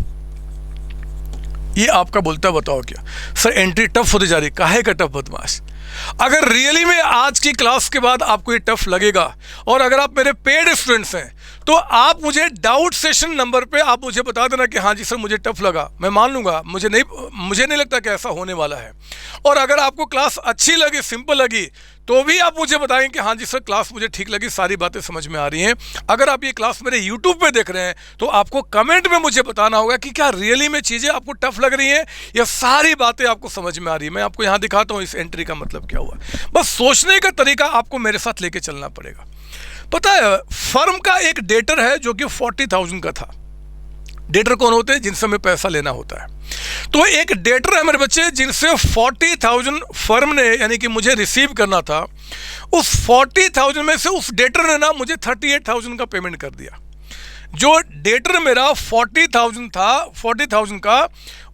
ये आपका बोलता है, बताओ क्या सर एंट्री टफ होती जा रही, काहे का टफ बदमाश। अगर रियली में आज की क्लास के बाद आपको ये टफ लगेगा, और अगर आप मेरे पेड स्टूडेंट्स हैं, तो आप मुझे डाउट सेशन नंबर पे आप मुझे बता देना कि हाँ जी सर मुझे टफ लगा, मैं मान लूँगा। मुझे नहीं लगता कि ऐसा होने वाला है। और अगर आपको क्लास अच्छी लगी, सिंपल लगी, तो भी आप मुझे बताएं कि हाँ जी सर क्लास मुझे ठीक लगी, सारी बातें समझ में आ रही हैं। अगर आप ये क्लास मेरे यूट्यूब पे देख रहे हैं, तो आपको कमेंट में मुझे बताना होगा कि क्या रियली में चीज़ें आपको टफ लग रही हैं या सारी बातें आपको समझ में आ रही है। मैं आपको यहाँ दिखाता हूँ इस एंट्री का मतलब क्या हुआ। बस सोचने का तरीका आपको मेरे साथ लेके चलना पड़ेगा। पता है, फर्म का एक डेटर है जो कि 40,000 का था। डेटर कौन होते हैं? जिनसे हमें पैसा लेना होता है। तो एक डेटर है मेरे बच्चे, जिनसे 40,000 फर्म ने यानी कि मुझे रिसीव करना था। उस 40,000 में से उस डेटर ने ना मुझे 38,000 का पेमेंट कर दिया। जो डेटर मेरा 40,000 था, 40,000 का,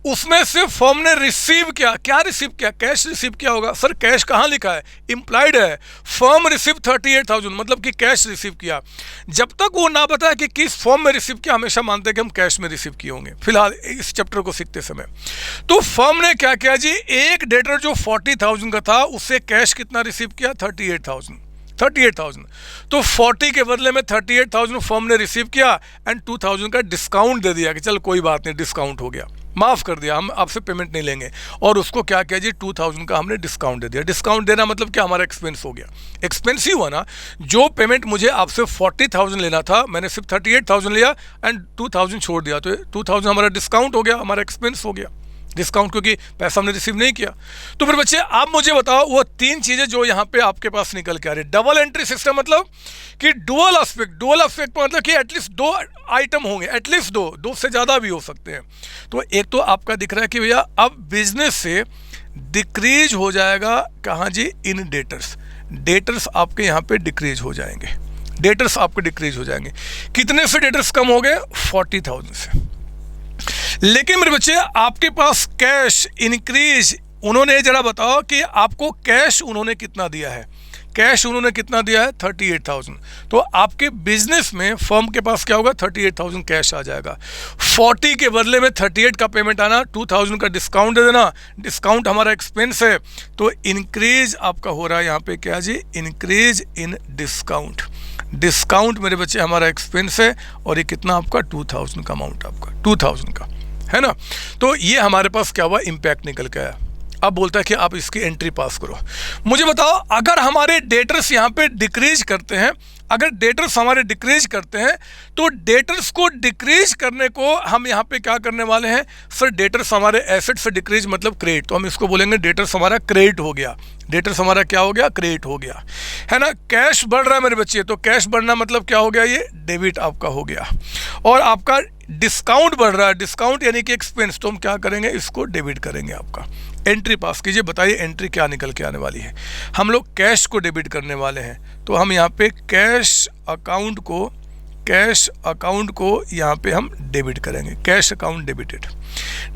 उसमें से फर्म ने रिसीव क्या रिसीव किया? कैश रिसीव किया होगा। सर कैश कहाँ लिखा है? इम्प्लाइड है। फर्म रिसीव 38,000, मतलब कि कैश रिसीव किया। जब तक वो ना बताए कि किस फॉर्म में रिसीव किया, हमेशा मानते हैं कि हम कैश में रिसीव किए होंगे फिलहाल इस चैप्टर को सीखते समय। तो फर्म ने क्या किया जी, एक डेटर जो 40,000 का था, उससे कैश कितना रिसीव किया? 38,000। तो 40 के बदले में 38,000 फर्म ने रिसीव किया एंड 2,000 का डिस्काउंट दे दिया कि चल कोई बात नहीं, डिस्काउंट हो गया, माफ़ कर दिया, हम आपसे पेमेंट नहीं लेंगे। और उसको क्या किया जी, 2,000 का हमने डिस्काउंट दे दिया। डिस्काउंट देना मतलब क्या? हमारा एक्सपेंस हो गया। एक्सपेंस ही हुआ ना। जो पेमेंट मुझे आपसे 40,000 लेना था, मैंने सिर्फ 38,000 लिया एंड 2,000 छोड़ दिया, तो 2,000 हमारा डिस्काउंट हो गया, हमारा एक्सपेंस हो गया। डिस्काउंट क्योंकि पैसा हमने रिसीव नहीं किया। तो फिर बच्चे आप मुझे बताओ वो तीन चीज़ें जो यहाँ पे आपके पास निकल के आ रही। डबल एंट्री सिस्टम मतलब कि डुअल एस्पेक्ट मतलब कि एटलीस्ट 2 आइटम होंगे, एटलीस्ट 2 से ज़्यादा भी हो सकते हैं। तो एक तो आपका दिख रहा है कि भैया अब बिजनेस से डिक्रीज हो जाएगा, कहाँ जी, इन डेटर्स आपके यहाँ पे डिक्रीज हो जाएंगे। डेटर्स आपके डिक्रीज हो जाएंगे। कितने से डेटर्स कम हो गए? 40,000 से। लेकिन मेरे बच्चे आपके पास कैश इंक्रीज, उन्होंने जरा बताओ कि आपको कैश उन्होंने कितना दिया है? कैश उन्होंने कितना दिया है? 38,000। तो आपके बिजनेस में फर्म के पास क्या होगा? 38,000 कैश आ जाएगा। 40 के बदले में 38 का पेमेंट आना, 2,000 का डिस्काउंट दे देना। डिस्काउंट हमारा एक्सपेंस है, तो इंक्रीज आपका हो रहा है यहाँ पे क्या जी, इंक्रीज इन डिस्काउंट। डिस्काउंट मेरे बच्चे हमारा एक्सपेंस है, और ये कितना आपका? 2,000 का अमाउंट आपका, 2,000 का है ना। तो ये हमारे पास क्या हुआ? इम्पैक्ट निकल के आया। अब बोलता है कि आप इसकी एंट्री पास करो। मुझे बताओ, अगर हमारे डेटर्स यहाँ पे डिक्रीज करते हैं, अगर डेटर्स हमारे डिक्रीज करते हैं, तो डेटर्स को डिक्रीज करने को हम यहाँ पे क्या करने वाले हैं? सर डेटर्स हमारे एसेट से डिक्रीज मतलब क्रेडिट, तो हम इसको बोलेंगे डेटर्स हमारा क्रेडिट हो गया। डेटर्स हमारा क्या हो गया? क्रेडिट हो गया, है ना। कैश बढ़ रहा है मेरे बच्चे, तो कैश बढ़ना मतलब क्या हो गया? ये डेबिट आपका हो गया। और आपका डिस्काउंट बढ़ रहा है, डिस्काउंट यानी कि एक्सपेंस, तो हम क्या करेंगे? इसको डेबिट करेंगे। आपका एंट्री पास कीजिए, बताइए एंट्री क्या निकल के आने वाली है। हम लोग कैश को डेबिट करने वाले हैं, तो हम यहाँ पे कैश अकाउंट को कैश अकाउंट को यहाँ पे हम डेबिट करेंगे, कैश अकाउंट डेबिटेड।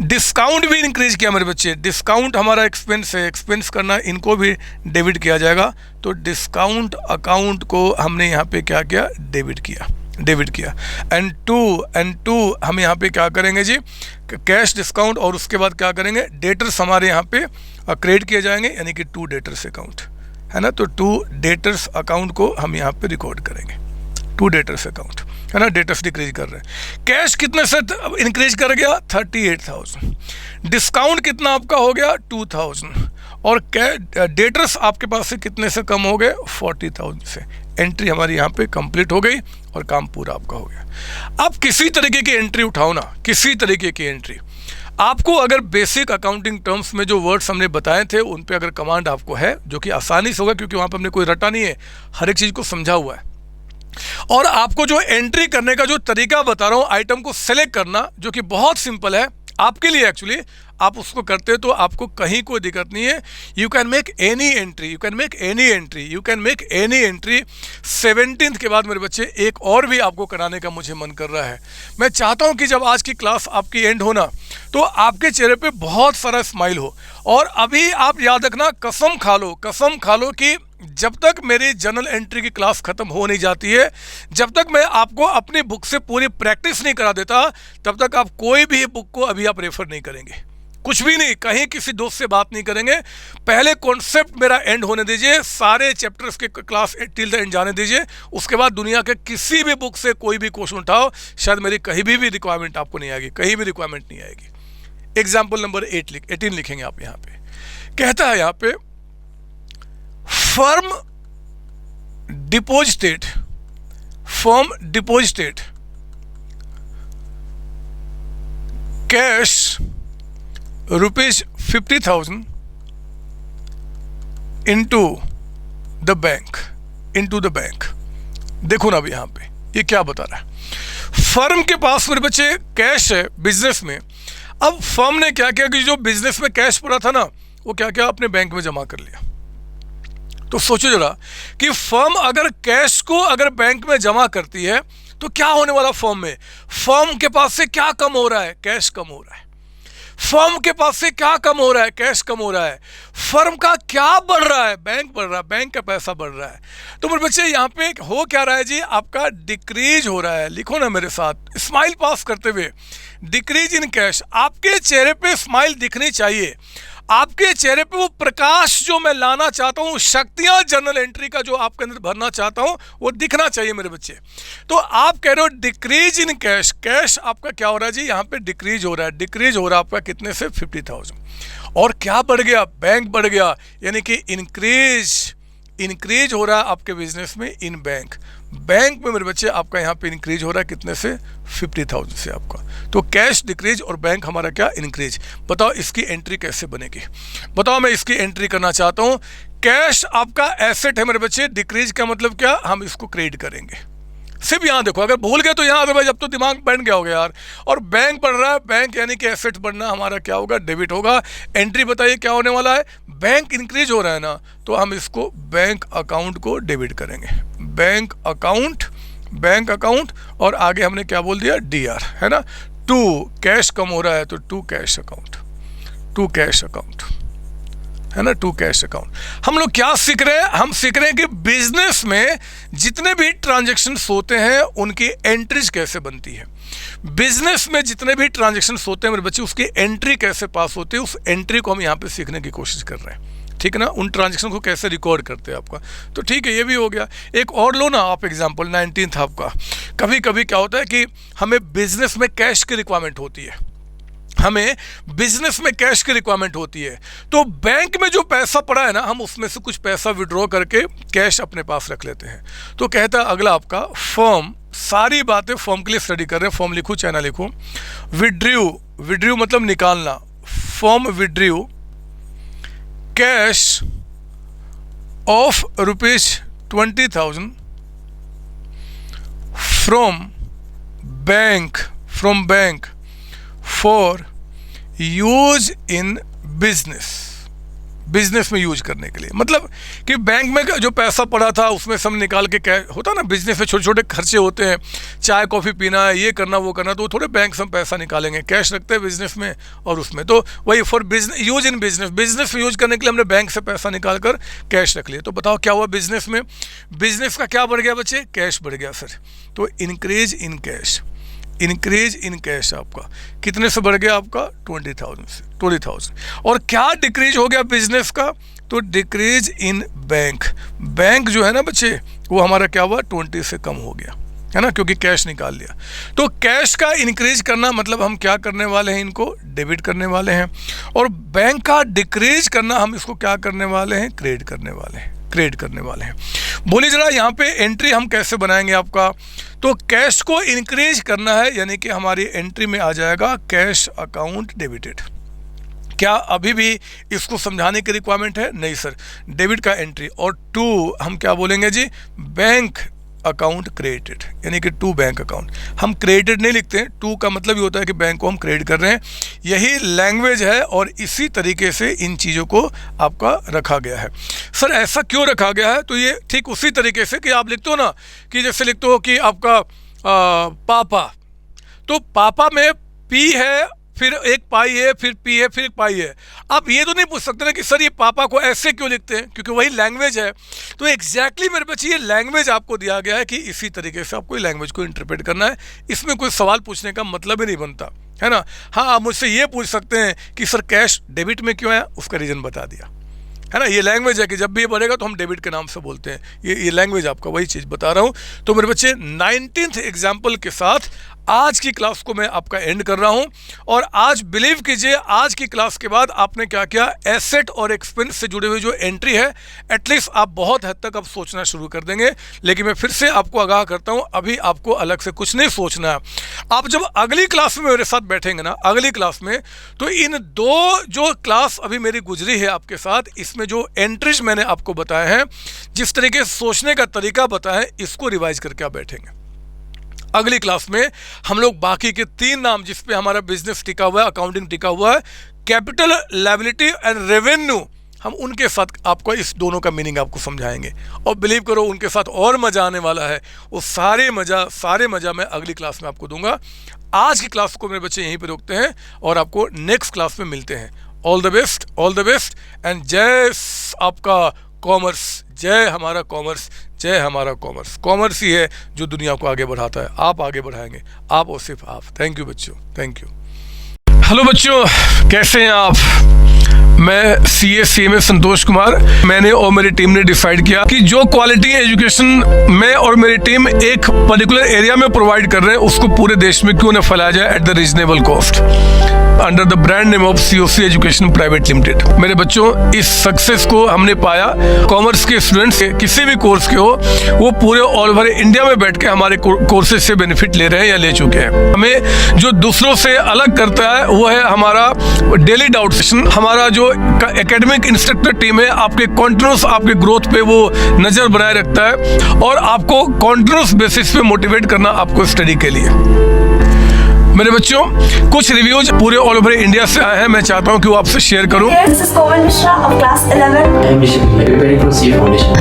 डिस्काउंट भी इंक्रीज किया मेरे बच्चे, डिस्काउंट हमारा एक्सपेंस है, एक्सपेंस करना, इनको भी डेबिट किया जाएगा। तो डिस्काउंट अकाउंट को हमने यहाँ पे क्या किया, डेबिट किया। एंड टू हम यहाँ पे क्या करेंगे जी, कैश डिस्काउंट, और उसके बाद क्या करेंगे, डेटर्स हमारे यहाँ पे क्रेडिट किए जाएंगे, यानी कि टू डेटर्स अकाउंट है ना। तो टू डेटर्स अकाउंट को हम यहाँ पे रिकॉर्ड करेंगे, टू डेटर्स अकाउंट है ना। डेटर्स डिक्रीज कर रहे हैं। कैश कितने से इंक्रीज कर गया, 38,000। डिस्काउंट कितना आपका हो गया, 2,000। और डेटर्स आपके पास से कितने से कम हो गए, 40,000 से। एंट्री हमारी यहाँ पे कंप्लीट हो गई और काम पूरा आपका हो गया। अब किसी तरीके की एंट्री उठाओ ना, किसी तरीके की एंट्री आपको, अगर बेसिक अकाउंटिंग टर्म्स में जो वर्ड्स हमने बताए थे उन पे अगर कमांड आपको है, जो कि आसानी से होगा क्योंकि वहाँ पर हमने कोई रटा नहीं है, हर एक चीज़ को समझा हुआ है। और आपको जो एंट्री करने का जो तरीका बता रहा हूँ, आइटम को सेलेक्ट करना, जो कि बहुत सिंपल है आपके लिए, एक्चुअली आप उसको करते तो आपको कहीं कोई दिक्कत नहीं है। You can make any entry, you can make any entry, you can make any entry. 17th के बाद मेरे बच्चे एक और भी आपको कराने का मुझे मन कर रहा है। मैं चाहता हूं कि जब आज की क्लास आपकी एंड हो ना, तो आपके चेहरे पे बहुत सारा स्माइल हो। और अभी आप याद रखना, कसम खा लो कि जब तक मेरी जर्नल एंट्री की क्लास खत्म हो नहीं जाती है, जब तक मैं आपको अपनी बुक से पूरी प्रैक्टिस नहीं करा देता, तब तक आप कोई भी बुक को अभी आप रेफर नहीं करेंगे, कुछ भी नहीं, कहीं किसी दोस्त से बात नहीं करेंगे। पहले कॉन्सेप्ट मेरा एंड होने दीजिए, सारे चैप्टर्स के क्लास टिल द एंड जाने दीजिए, उसके बाद दुनिया के किसी भी बुक से कोई भी क्वेश्चन उठाओ, शायद मेरी कहीं भी रिक्वायरमेंट आपको नहीं आएगी, कहीं भी रिक्वायरमेंट नहीं आएगी। एग्जाम्पल नंबर 18 लिखेंगे आप यहाँ पे। कहता है यहाँ पे, firm deposited cash ₹50,000 into the bank. देखो ना अभी यहाँ पे ये क्या बता रहा है। फर्म के पास मेरे बच्चे कैश है बिजनेस में। अब फर्म ने क्या किया कि जो बिजनेस में कैश पड़ा था ना, वो क्या क्या अपने बैंक में जमा कर लिया। तो सोचो जरा कि फर्म अगर कैश को अगर बैंक में जमा करती है तो क्या होने वाला फर्म में। फर्म के पास से क्या कम हो रहा है, कैश कम हो रहा है। फर्म के पास से क्या कम हो रहा है, कैश कम हो रहा है। फर्म का क्या बढ़ रहा है, बैंक बढ़ रहा है, बैंक का पैसा बढ़ रहा है। तो मेरे बच्चे यहाँ पे हो क्या रहा है जी, आपका डिक्रीज हो रहा है। लिखो ना मेरे साथ, स्माइल पास करते हुए, डिक्रीज इन कैश। आपके चेहरे पे स्माइल दिखनी चाहिए, आपके चेहरे पे वो प्रकाश जो मैं लाना चाहता हूँ, शक्तियां जर्नल एंट्री का जो आपके अंदर भरना चाहता हूँ, वो दिखना चाहिए मेरे बच्चे। तो आप कह रहे हो डिक्रीज इन कैश, कैश आपका क्या हो रहा है जी, यहाँ पे डिक्रीज हो रहा है। डिक्रीज हो रहा है आपका कितने से, 50,000। और क्या बढ़ गया, बैंक बढ़ गया, यानी कि इंक्रीज हो रहा है आपके बिजनेस में इन बैंक में मेरे बच्चे आपका यहाँ पे इंक्रीज हो रहा है कितने से, 50,000 से आपका। तो कैश डिक्रीज और बैंक हमारा क्या, इंक्रीज। बताओ इसकी एंट्री कैसे बनेगी, बताओ। मैं इसकी एंट्री करना चाहता हूँ। कैश आपका एसेट है मेरे बच्चे, डिक्रीज का मतलब क्या, हम इसको क्रेडिट करेंगे। सिर्फ यहाँ देखो, अगर भूल गए तो यहाँ, अदरवाइज अब तो दिमाग बैठ गया होगा यार। और बैंक बढ़ रहा है, बैंक यानी कि एसेट बढ़ना हमारा क्या होगा, डेबिट होगा। एंट्री बताइए क्या होने वाला है, बैंक इंक्रीज हो रहा है ना, तो हम इसको बैंक अकाउंट को डेबिट करेंगे। बैंक अकाउंट और आगे हमने क्या बोल दिया, DR है ना। टू कैश कम हो रहा है तो टू कैश अकाउंट है ना, टू कैश अकाउंट। हम लोग क्या सीख रहे हैं, हम सीख रहे हैं कि बिजनेस में जितने भी ट्रांजैक्शंस होते हैं उनकी एंट्रीज कैसे बनती है। बिजनेस में जितने भी ट्रांजैक्शंस होते हैं मेरे बच्चे, उसकी एंट्री कैसे पास होती है, उस एंट्री को हम यहाँ पे सीखने की कोशिश कर रहे हैं, ठीक है ना। उन ट्रांजैक्शन को कैसे रिकॉर्ड करते हैं आपका, तो ठीक है, ये भी हो गया। एक और लो ना आप एग्जांपल, 19th आपका। कभी कभी क्या होता है कि हमें बिजनेस में कैश की रिक्वायरमेंट होती है, तो बैंक में जो पैसा पड़ा है ना, हम उसमें से कुछ पैसा विड्रॉ करके कैश अपने पास रख लेते हैं। तो कहता है अगला आपका, फर्म, सारी बातें फर्म के लिए स्टडी कर रहे हैं, फर्म लिखूं चाहे ना लिखूं। विड्रू मतलब निकालना, firm withdrew cash of ₹20,000 from bank for use in business में यूज करने के लिए। मतलब कि बैंक में जो पैसा पड़ा था उसमें सब निकाल के कैश होता ना, बिजनेस में छोटे छोटे खर्चे होते हैं, चाय कॉफ़ी पीना है, ये करना वो करना, तो थोड़े बैंक से हम पैसा निकालेंगे, कैश रखते हैं बिजनेस में और उसमें, तो वही for business use in business में यूज करने के लिए हमने बैंक से पैसा निकाल कर कैश रख लिया। तो बताओ क्या हुआ बिजनेस में, बिजनेस का क्या बढ़ गया बच्चे, कैश बढ़ गया सर। तो increase in cash, increase in cash आपका कितने से बढ़ गया आपका 20,000 से 20,000। और क्या डिक्रीज हो गया बिजनेस का, तो डिक्रीज इन बैंक, बैंक जो है ना बच्चे वो हमारा क्या हुआ 20 से कम हो गया, है ना, क्योंकि कैश निकाल लिया। तो कैश का इंक्रीज करना मतलब हम क्या करने वाले हैं, इनको डेबिट करने वाले हैं, और बैंक का डिक्रीज करना हम इसको क्या करने वाले हैं, क्रेडिट करने वाले हैं, क्रेडिट करने वाले हैं। बोलिए जरा यहाँ पे एंट्री हम कैसे बनाएंगे आपका, तो कैश को इंक्रीज करना है, यानी कि हमारी एंट्री में आ जाएगा कैश अकाउंट डेबिटेड। क्या अभी भी इसको समझाने की रिक्वायरमेंट है, नहीं सर, डेबिट का एंट्री। और टू हम क्या बोलेंगे जी, बैंक अकाउंट क्रेडिटेड, यानी कि टू बैंक अकाउंट। हम क्रेडिटेड नहीं लिखते हैं, टू का मतलब ये होता है कि बैंक को हम क्रेडिट कर रहे हैं, यही लैंग्वेज है और इसी तरीके से इन चीज़ों को आपका रखा गया है। सर ऐसा क्यों रखा गया है, तो ये ठीक उसी तरीके से कि आप लिखते हो ना कि जैसे लिखते हो कि आपका पापा, तो पापा में पी है, फिर एक पाई है, फिर पी है, फिर एक पाई है। आप ये तो नहीं पूछ सकते ना कि सर ये पापा को ऐसे क्यों लिखते हैं, क्योंकि वही लैंग्वेज है। तो एग्जैक्टली मेरे बच्चे ये लैंग्वेज आपको दिया गया है कि इसी तरीके से आपको लैंग्वेज को इंटरप्रेट करना है, इसमें कोई सवाल पूछने का मतलब ही नहीं बनता, है ना। हाँ, आप मुझसे ये पूछ सकते हैं कि सर कैश डेबिट में क्यों है, उसका रीज़न बता दिया, है ना। ये लैंग्वेज है कि जब भी ये बढ़ेगा तो हम डेबिट के नाम से बोलते हैं, ये लैंग्वेज आपका वही चीज़ बता रहा हूँ। तो मेरे बच्चे 19th एग्जाम्पल के साथ आज की क्लास को मैं आपका एंड कर रहा हूं। और आज बिलीव कीजिए, आज की क्लास के बाद आपने क्या किया, एसेट और एक्सपेंस से जुड़े हुए जो एंट्री है एटलीस्ट आप बहुत हद तक अब सोचना शुरू कर देंगे। लेकिन मैं फिर से आपको आगाह करता हूं, अभी आपको अलग से कुछ नहीं सोचना है। आप जब अगली क्लास में मेरे साथ बैठेंगे ना, अगली क्लास में, तो इन दो जो क्लास अभी मेरी गुजरी है आपके साथ, इसमें जो एंट्रीज मैंने आपको बताए हैं, जिस तरीके से सोचने का तरीका बताया है, इसको रिवाइज करके आप बैठेंगे। अगली क्लास में हम लोग बाकी के 3 नाम जिस पे हमारा बिजनेस टिका हुआ है, अकाउंटिंग टिका हुआ है, कैपिटल, लायबिलिटी एंड रेवेन्यू, हम उनके साथ आपको इस दोनों का मीनिंग आपको समझाएंगे। और बिलीव करो उनके साथ और मज़ा आने वाला है, वो सारे मज़ा मैं अगली क्लास में आपको दूंगा। आज की क्लास को मेरे बच्चे यहीं पर रोकते हैं और आपको नेक्स्ट क्लास में मिलते हैं। ऑल द बेस्ट एंड जय आपका कॉमर्स, जय हमारा कॉमर्स, जय हमारा कॉमर्स। कॉमर्स ही है जो दुनिया को आगे बढ़ाता है, आप आगे बढ़ाएंगे, आप और सिर्फ आप। थैंक यू बच्चों, थैंक यू। हेलो बच्चों, कैसे हैं आप? मैं CA संतोष कुमार। मैंने और मेरी टीम ने डिसाइड किया कि जो क्वालिटी एजुकेशन मैं और मेरी टीम एक पर्टिकुलर एरिया में प्रोवाइड कर रहे हैं, उसको पूरे देश में क्यों न फैलाया जाए at the reasonable cost, under the brand name of COC education private limited. मेरे बच्चों, इस सक्सेस को हमने पाया, कॉमर्स के स्टूडेंट्स किसी भी कोर्स के हो, वो पूरे ऑल ओवर इंडिया में बैठ के हमारे कोर्सेज से बेनिफिट ले रहे हैं या ले चुके हैं। हमें जो दूसरों से अलग करता है वो है हमारा डेली डाउट सेशन। हमारा जो एकेडमिक इंस्ट्रक्टर टीम है, आपके कॉन्टिन्यूस आपके ग्रोथ पे वो नज़र बनाए रखता है और आपको कॉन्टिन्यूस बेसिस पे मोटिवेट करना आपको स्टडी के लिए। मेरे बच्चों, कुछ रिव्यूज पूरे ऑल ओवर इंडिया से आए हैं, मैं चाहता हूं कि वो आपसे शेयर करूं।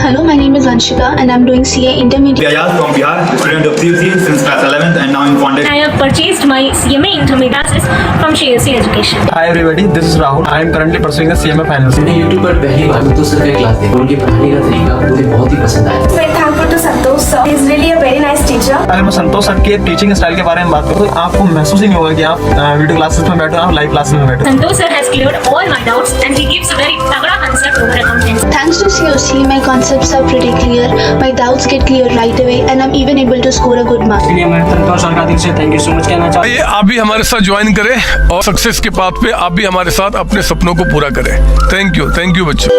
Hello, my name is Anshika and I'm doing CA Intermediate. Ayaz from Bihar, student of COC since class 11th and now I'm funded. I have purchased my CMA Intermediate from COC Education. Hi everybody, this is Rahul. I am currently pursuing the CMA Finance. मैंने YouTube पर पहली बार तो sir का class देखा, उनके पढ़ाने का तरीका मुझे बहुत ही पसंद आया। Very thankful to Santosh sir. He is really a very nice teacher. अगर मैं संतोष सर के टीचिंग स्टाइल के बारे में बात करूँ तो आपको महसूस ही नहीं होगा कि आप वीडियो क्लासेस में बैठो, आप लाइव क्लासेस में बैठो। Santosh sir has cleared all my doubts and he gives a very तगड़ा concept over accounting. Thanks to COC, my concepts are pretty clear, my doubts get clear right away and I'm even able to score a good mark. इसलिए मैं संतोष sir का दिल से thank you so much कहना चाहता हूँ। आइए आप भी हमारे साथ ज्वाइन करें और सक्सेस के पाथ पे आप भी हमारे साथ अपने सपनों को पूरा करें। थैंक यू बच्चों।